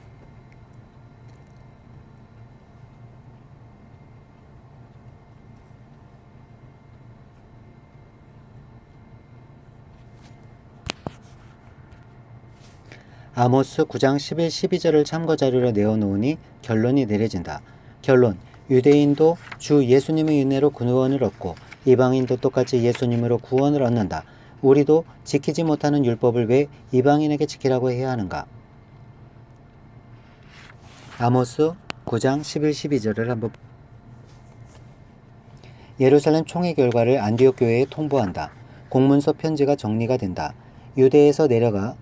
아모스 9장 11, 12절을 참고자료로 내어놓으니 결론이 내려진다. 결론. 유대인도 주 예수님의 은혜로 구원을 얻고 이방인도 똑같이 예수님으로 구원을 얻는다. 우리도 지키지 못하는 율법을 왜 이방인에게 지키라고 해야 하는가? 아모스 9장 11, 12절을 한번 예루살렘 총회 결과를 안디옥 교회에 통보한다. 공문서 편지가 정리가 된다. 유대에서 내려가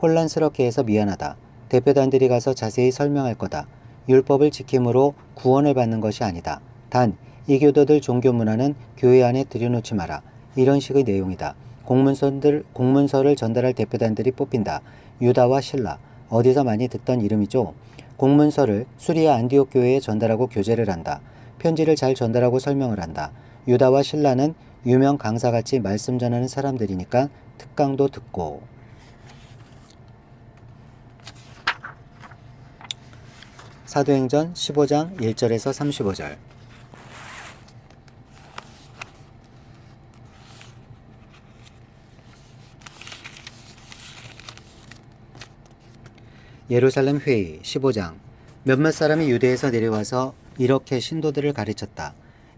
혼란스럽게 해서 미안하다. 대표단들이 가서 자세히 설명할 거다. 율법을 지킴으로 구원을 받는 것이 아니다. 단, 이 교도들 종교 문화는 교회 안에 들여놓지 마라. 이런 식의 내용이다. 공문서를 전달할 대표단들이 뽑힌다. 유다와 실라. 어디서 많이 듣던 이름이죠. 공문서를 수리아 안디옥 교회에 전달하고 교제를 한다. 편지를 잘 전달하고 설명을 한다. 유다와 실라는 유명 강사같이 말씀 전하는 사람들이니까 특강도 듣고. 사도행전 15장 1절에서 35절. 예루살렘 회의 15장. 몇몇 사람이 유대에서 내려와서 이렇게 신도들을 가르쳤다.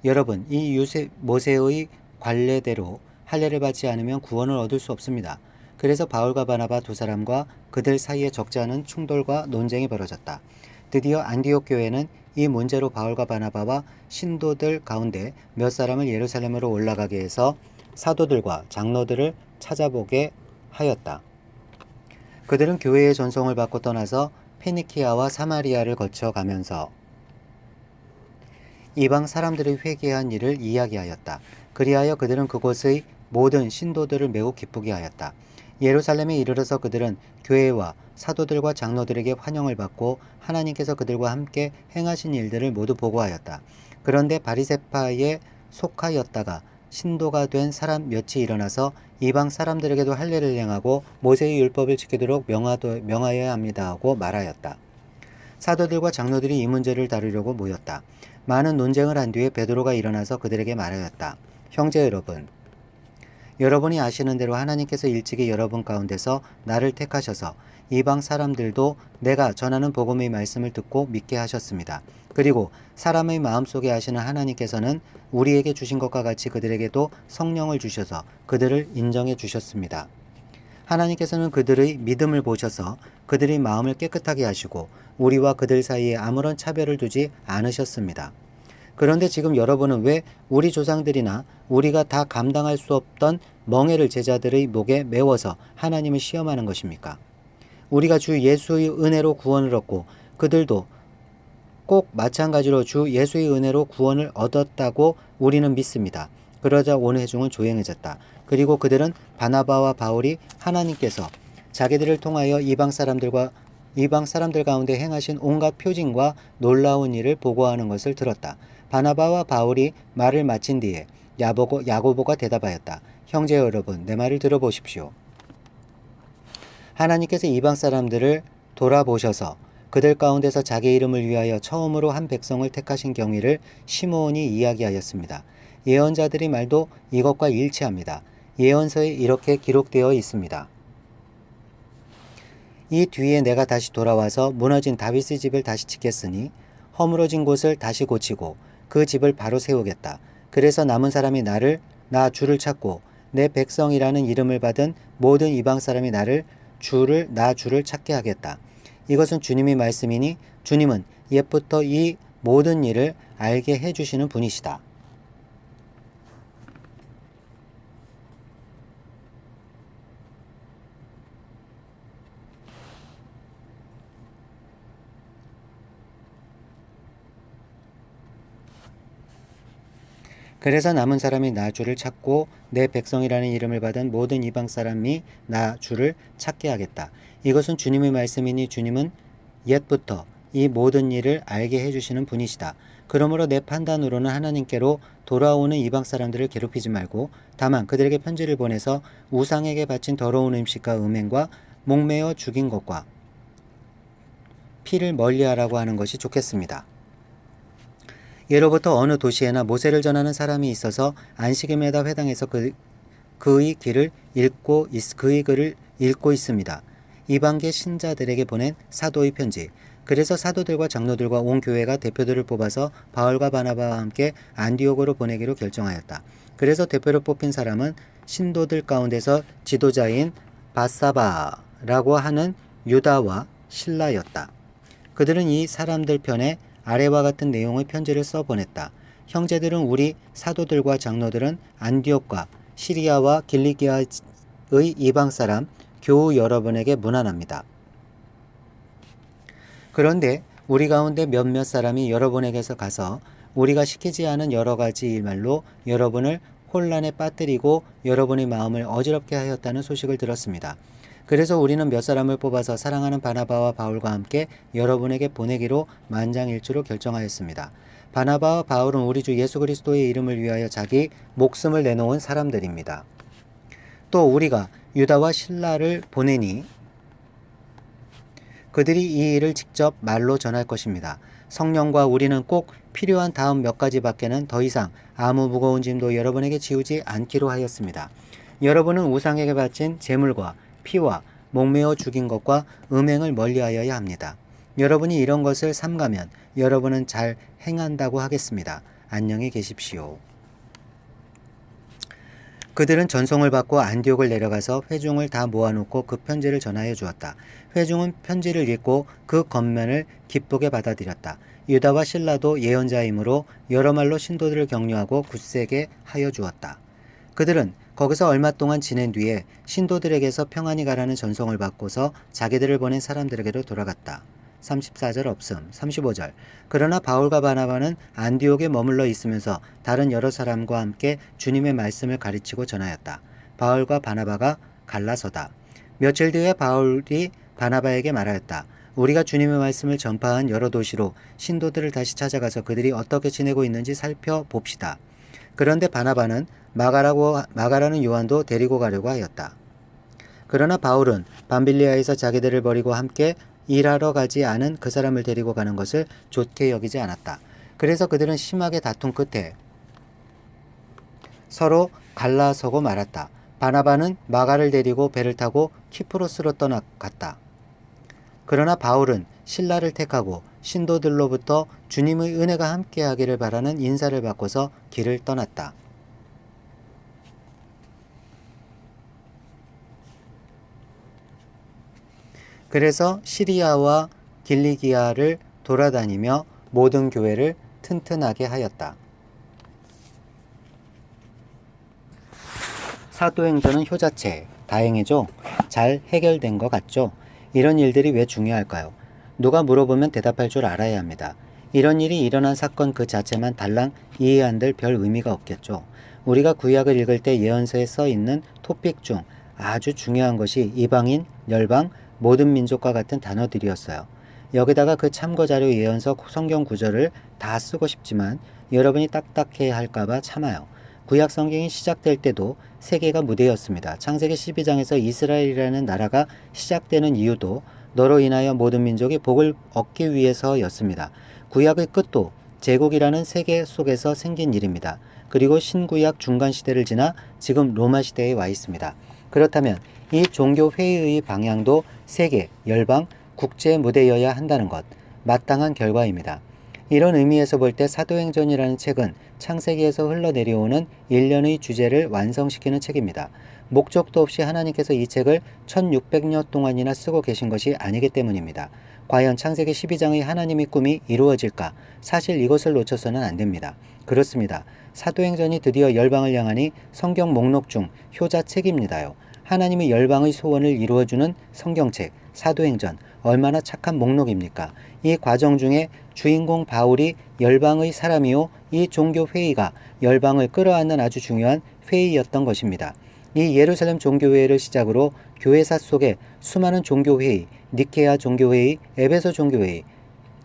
여러분, 이 모세의 관례대로 할례를 받지 않으면 구원을 얻을 수 없습니다. 그래서 바울과 바나바 두 사람과 그들 사이에 적지 않은 충돌과 논쟁이 벌어졌다. 드디어 안디옥 교회는 이 문제로 바울과 바나바와 신도들 가운데 몇 사람을 예루살렘으로 올라가게 해서 사도들과 장로들을 찾아보게 하였다. 그들은 교회의 전송을 받고 떠나서 페니키아와 사마리아를 거쳐 가면서 이방 사람들이 회개한 일을 이야기하였다. 그리하여 그들은 그곳의 모든 신도들을 매우 기쁘게 하였다. 예루살렘에 이르러서 그들은 교회와 사도들과 장로들에게 환영을 받고 하나님께서 그들과 함께 행하신 일들을 모두 보고하였다. 그런데 바리새파에 속하였다가 신도가 된 사람 몇이 일어나서 이방 사람들에게도 할례를 행하고 모세의 율법을 지키도록 명하여야 합니다 하고 말하였다. 사도들과 장로들이 이 문제를 다루려고 모였다. 많은 논쟁을 한 뒤에 베드로가 일어나서 그들에게 말하였다. 형제 여러분, 여러분이 아시는 대로 하나님께서 일찍이 여러분 가운데서 나를 택하셔서 이방 사람들도 내가 전하는 복음의 말씀을 듣고 믿게 하셨습니다. 그리고 사람의 마음속에 아시는 하나님께서는 우리에게 주신 것과 같이 그들에게도 성령을 주셔서 그들을 인정해 주셨습니다. 하나님께서는 그들의 믿음을 보셔서 그들의 마음을 깨끗하게 하시고 우리와 그들 사이에 아무런 차별을 두지 않으셨습니다. 그런데 지금 여러분은 왜 우리 조상들이나 우리가 다 감당할 수 없던 멍에를 제자들의 목에 메워서 하나님을 시험하는 것입니까? 우리가 주 예수의 은혜로 구원을 얻고 그들도 꼭 마찬가지로 주 예수의 은혜로 구원을 얻었다고 우리는 믿습니다. 그러자 온 회중은 조용해졌다. 그리고 그들은 바나바와 바울이 하나님께서 자기들을 통하여 이방 사람들 가운데 행하신 온갖 표징과 놀라운 일을 보고하는 것을 들었다. 바나바와 바울이 말을 마친 뒤에 야고보가 대답하였다. 형제 여러분, 내 말을 들어보십시오. 하나님께서 이방 사람들을 돌아보셔서 그들 가운데서 자기 이름을 위하여 처음으로 한 백성을 택하신 경위를 시므온이 이야기하였습니다. 예언자들의 말도 이것과 일치합니다. 예언서에 이렇게 기록되어 있습니다. 이 뒤에 내가 다시 돌아와서 무너진 다윗의 집을 다시 짓겠으니 허물어진 곳을 다시 고치고 그 집을 바로 세우겠다. 그래서 남은 사람이 나 주를 찾고 내 백성이라는 이름을 받은 모든 이방 사람이 나 주를 찾게 하겠다. 이것은 주님의 말씀이니 주님은 옛부터 이 모든 일을 알게 해주시는 분이시다. 그래서 남은 사람이 나 주를 찾고 내 백성이라는 이름을 받은 모든 이방 사람이 나 주를 찾게 하겠다. 이것은 주님의 말씀이니 주님은 옛부터 이 모든 일을 알게 해주시는 분이시다. 그러므로 내 판단으로는 하나님께로 돌아오는 이방 사람들을 괴롭히지 말고 다만 그들에게 편지를 보내서 우상에게 바친 더러운 음식과 음행과 목매어 죽인 것과 피를 멀리하라고 하는 것이 좋겠습니다. 예로부터 어느 도시에나 모세를 전하는 사람이 있어서 안식일마다 회당에서 그의 글을 읽고 있습니다. 이방계 신자들에게 보낸 사도의 편지. 그래서 사도들과 장로들과 온 교회가 대표들을 뽑아서 바울과 바나바와 함께 안디옥으로 보내기로 결정하였다. 그래서 대표로 뽑힌 사람은 신도들 가운데서 지도자인 바사바라고 하는 유다와 실라였다. 그들은 이 사람들 편에 아래와 같은 내용의 편지를 써보냈다. 형제들은 우리 사도들과 장로들은 안디옥과 시리아와 길리기아의 이방 사람 교우 여러분에게 문안합니다. 그런데 우리 가운데 몇몇 사람이 여러분에게서 가서 우리가 시키지 않은 여러 가지 말로 여러분을 혼란에 빠뜨리고 여러분의 마음을 어지럽게 하였다는 소식을 들었습니다. 그래서 우리는 몇 사람을 뽑아서 사랑하는 바나바와 바울과 함께 여러분에게 보내기로 만장일치로 결정하였습니다. 바나바와 바울은 우리 주 예수 그리스도의 이름을 위하여 자기 목숨을 내놓은 사람들입니다. 또 우리가 유다와 실라를 보내니 그들이 이 일을 직접 말로 전할 것입니다. 성령과 우리는 꼭 필요한 다음 몇 가지밖에는 더 이상 아무 무거운 짐도 여러분에게 지우지 않기로 하였습니다. 여러분은 우상에게 바친 제물과 피와 목매어 죽인 것과 음행을 멀리하여야 합니다. 여러분이 이런 것을 삼가면 여러분은 잘 행한다고 하겠습니다. 안녕히 계십시오. 그들은 전송을 받고 안디옥을 내려가서 회중을 다 모아놓고 그 편지를 전하여 주었다. 회중은 편지를 읽고 그 겉면을 기쁘게 받아들였다. 유다와 실라도 예언자이므로 여러 말로 신도들을 격려하고 굳세게 하여 주었다. 그들은 거기서 얼마 동안 지낸 뒤에 신도들에게서 평안히 가라는 전송을 받고서 자기들을 보낸 사람들에게로 돌아갔다. 34절 없음. 35절. 그러나 바울과 바나바는 안디옥에 머물러 있으면서 다른 여러 사람과 함께 주님의 말씀을 가르치고 전하였다. 바울과 바나바가 갈라서다. 며칠 뒤에 바울이 바나바에게 말하였다. 우리가 주님의 말씀을 전파한 여러 도시로 신도들을 다시 찾아가서 그들이 어떻게 지내고 있는지 살펴봅시다. 그런데 바나바는 마가라는 요한도 데리고 가려고 하였다. 그러나 바울은 밤빌리아에서 자기들을 버리고 함께 일하러 가지 않은 그 사람을 데리고 가는 것을 좋게 여기지 않았다. 그래서 그들은 심하게 다툰 끝에 서로 갈라서고 말았다. 바나바는 마가를 데리고 배를 타고 키프로스로 떠나갔다. 그러나 바울은 실라를 택하고 신도들로부터 주님의 은혜가 함께하기를 바라는 인사를 받고서 길을 떠났다. 그래서 시리아와 길리기아를 돌아다니며 모든 교회를 튼튼하게 하였다. 사도행전은 효자체, 다행이죠? 잘 해결된 것 같죠? 이런 일들이 왜 중요할까요? 누가 물어보면 대답할 줄 알아야 합니다. 이런 일이 일어난 사건 그 자체만 달랑 이해 안 될 별 의미가 없겠죠. 우리가 구약을 읽을 때 예언서에 써 있는 토픽 중 아주 중요한 것이 이방인, 열방, 모든 민족과 같은 단어들이었어요. 여기다가 그 참고자료 예언서 성경 구절을 다 쓰고 싶지만 여러분이 딱딱해 할까봐 참아요. 구약 성경이 시작될 때도 세계가 무대였습니다. 창세기 12장에서 이스라엘이라는 나라가 시작되는 이유도 너로 인하여 모든 민족이 복을 얻기 위해서였습니다. 구약의 끝도 제국이라는 세계 속에서 생긴 일입니다. 그리고 신구약 중간 시대를 지나 지금 로마 시대에 와 있습니다. 그렇다면 이 종교 회의의 방향도 세계, 열방, 국제 무대여야 한다는 것, 마땅한 결과입니다. 이런 의미에서 볼 때 사도행전이라는 책은 창세기에서 흘러내려오는 일련의 주제를 완성시키는 책입니다. 목적도 없이 하나님께서 이 책을 1600년 동안이나 쓰고 계신 것이 아니기 때문입니다. 과연 창세기 12장의 하나님의 꿈이 이루어질까? 사실 이것을 놓쳐서는 안 됩니다. 그렇습니다. 사도행전이 드디어 열방을 향하니 성경 목록 중 효자책입니다요. 하나님의 열방의 소원을 이루어주는 성경책, 사도행전, 얼마나 착한 목록입니까? 이 과정 중에 주인공 바울이 열방의 사람이요, 이 종교 회의가 열방을 끌어안는 아주 중요한 회의였던 것입니다. 이 예루살렘 종교회의를 시작으로 교회사 속에 수많은 종교회의, 니케아 종교회의, 에베소 종교회의,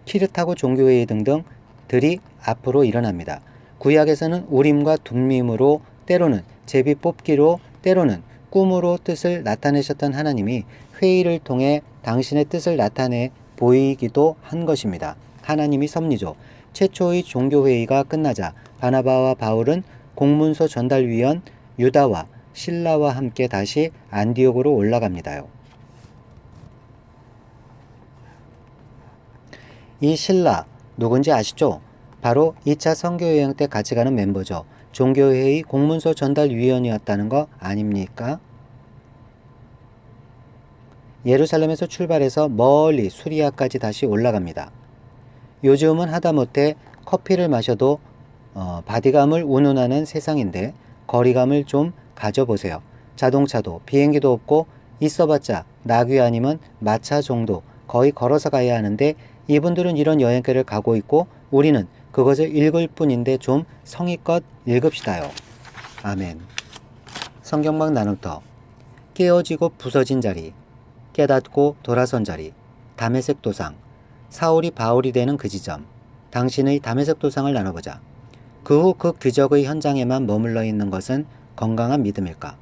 키르타고 종교회의 등등들이 앞으로 일어납니다. 구약에서는 우림과 둠밈으로, 때로는 제비 뽑기로, 때로는 꿈으로 뜻을 나타내셨던 하나님이 회의를 통해 당신의 뜻을 나타내 보이기도 한 것입니다. 하나님이 섭리죠. 최초의 종교회의가 끝나자 바나바와 바울은 공문서 전달위원 유다와 실라와 함께 다시 안디옥으로 올라갑니다요. 이 실라 누군지 아시죠? 바로 2차 선교여행 때 같이 가는 멤버죠. 종교회의 공문서 전달위원이었다는 거 아닙니까? 예루살렘에서 출발해서 멀리 수리아까지 다시 올라갑니다. 요즘은 하다못해 커피를 마셔도 바디감을 운운하는 세상인데 거리감을 좀 가져보세요. 자동차도 비행기도 없고 있어봤자 나귀 아니면 마차 정도 거의 걸어서 가야 하는데 이분들은 이런 여행길을 가고 있고 우리는 그것을 읽을 뿐인데 좀 성의껏 읽읍시다요. 아멘. 성경막 나눔터. 깨어지고 부서진 자리, 깨닫고 돌아선 자리, 다메섹 도상, 사울이 바울이 되는 그 지점, 당신의 다메섹 도상을 나눠보자. 그 후 그 기적의 현장에만 머물러 있는 것은 건강한 믿음일까?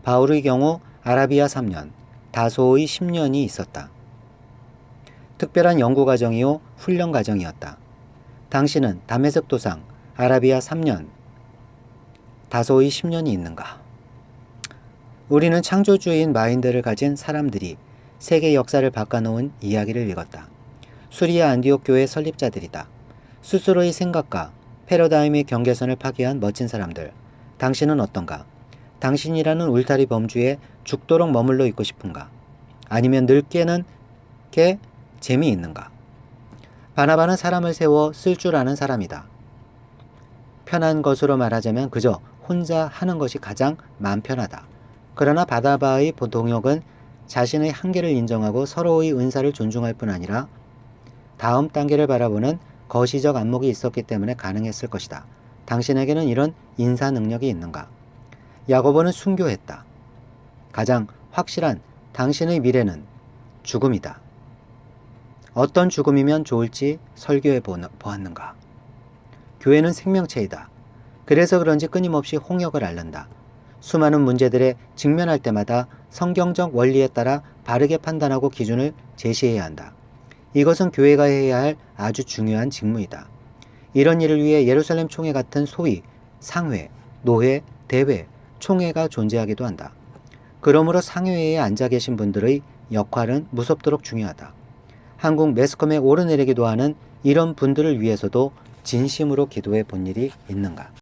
바울의 경우 아라비아 3년, 다소의 10년이 있었다. 특별한 연구 과정이요 훈련 과정이었다. 당신은 다메섹 도상, 아라비아 3년, 다소의 10년이 있는가? 우리는 창조주의인 마인드를 가진 사람들이 세계 역사를 바꿔놓은 이야기를 읽었다. 수리아 안디옥 교회 설립자들이다. 스스로의 생각과 패러다임의 경계선을 파괴한 멋진 사람들. 당신은 어떤가? 당신이라는 울타리 범주에 죽도록 머물러 있고 싶은가? 아니면 늘 깨는 게 재미있는가? 바나바는 사람을 세워 쓸 줄 아는 사람이다. 편한 것으로 말하자면 그저 혼자 하는 것이 가장 마음 편하다. 그러나 바나바의 동역은 자신의 한계를 인정하고 서로의 은사를 존중할 뿐 아니라 다음 단계를 바라보는 거시적 안목이 있었기 때문에 가능했을 것이다. 당신에게는 이런 인사 능력이 있는가? 야고보는 순교했다. 가장 확실한 당신의 미래는 죽음이다. 어떤 죽음이면 좋을지 설교해 보았는가? 교회는 생명체이다. 그래서 그런지 끊임없이 홍역을 앓는다. 수많은 문제들에 직면할 때마다 성경적 원리에 따라 바르게 판단하고 기준을 제시해야 한다. 이것은 교회가 해야 할 아주 중요한 직무이다. 이런 일을 위해 예루살렘 총회 같은 소위 상회, 노회, 대회, 총회가 존재하기도 한다. 그러므로 상회에 앉아 계신 분들의 역할은 무섭도록 중요하다. 한국 매스컴에 오르내리기도 하는 이런 분들을 위해서도 진심으로 기도해 본 일이 있는가?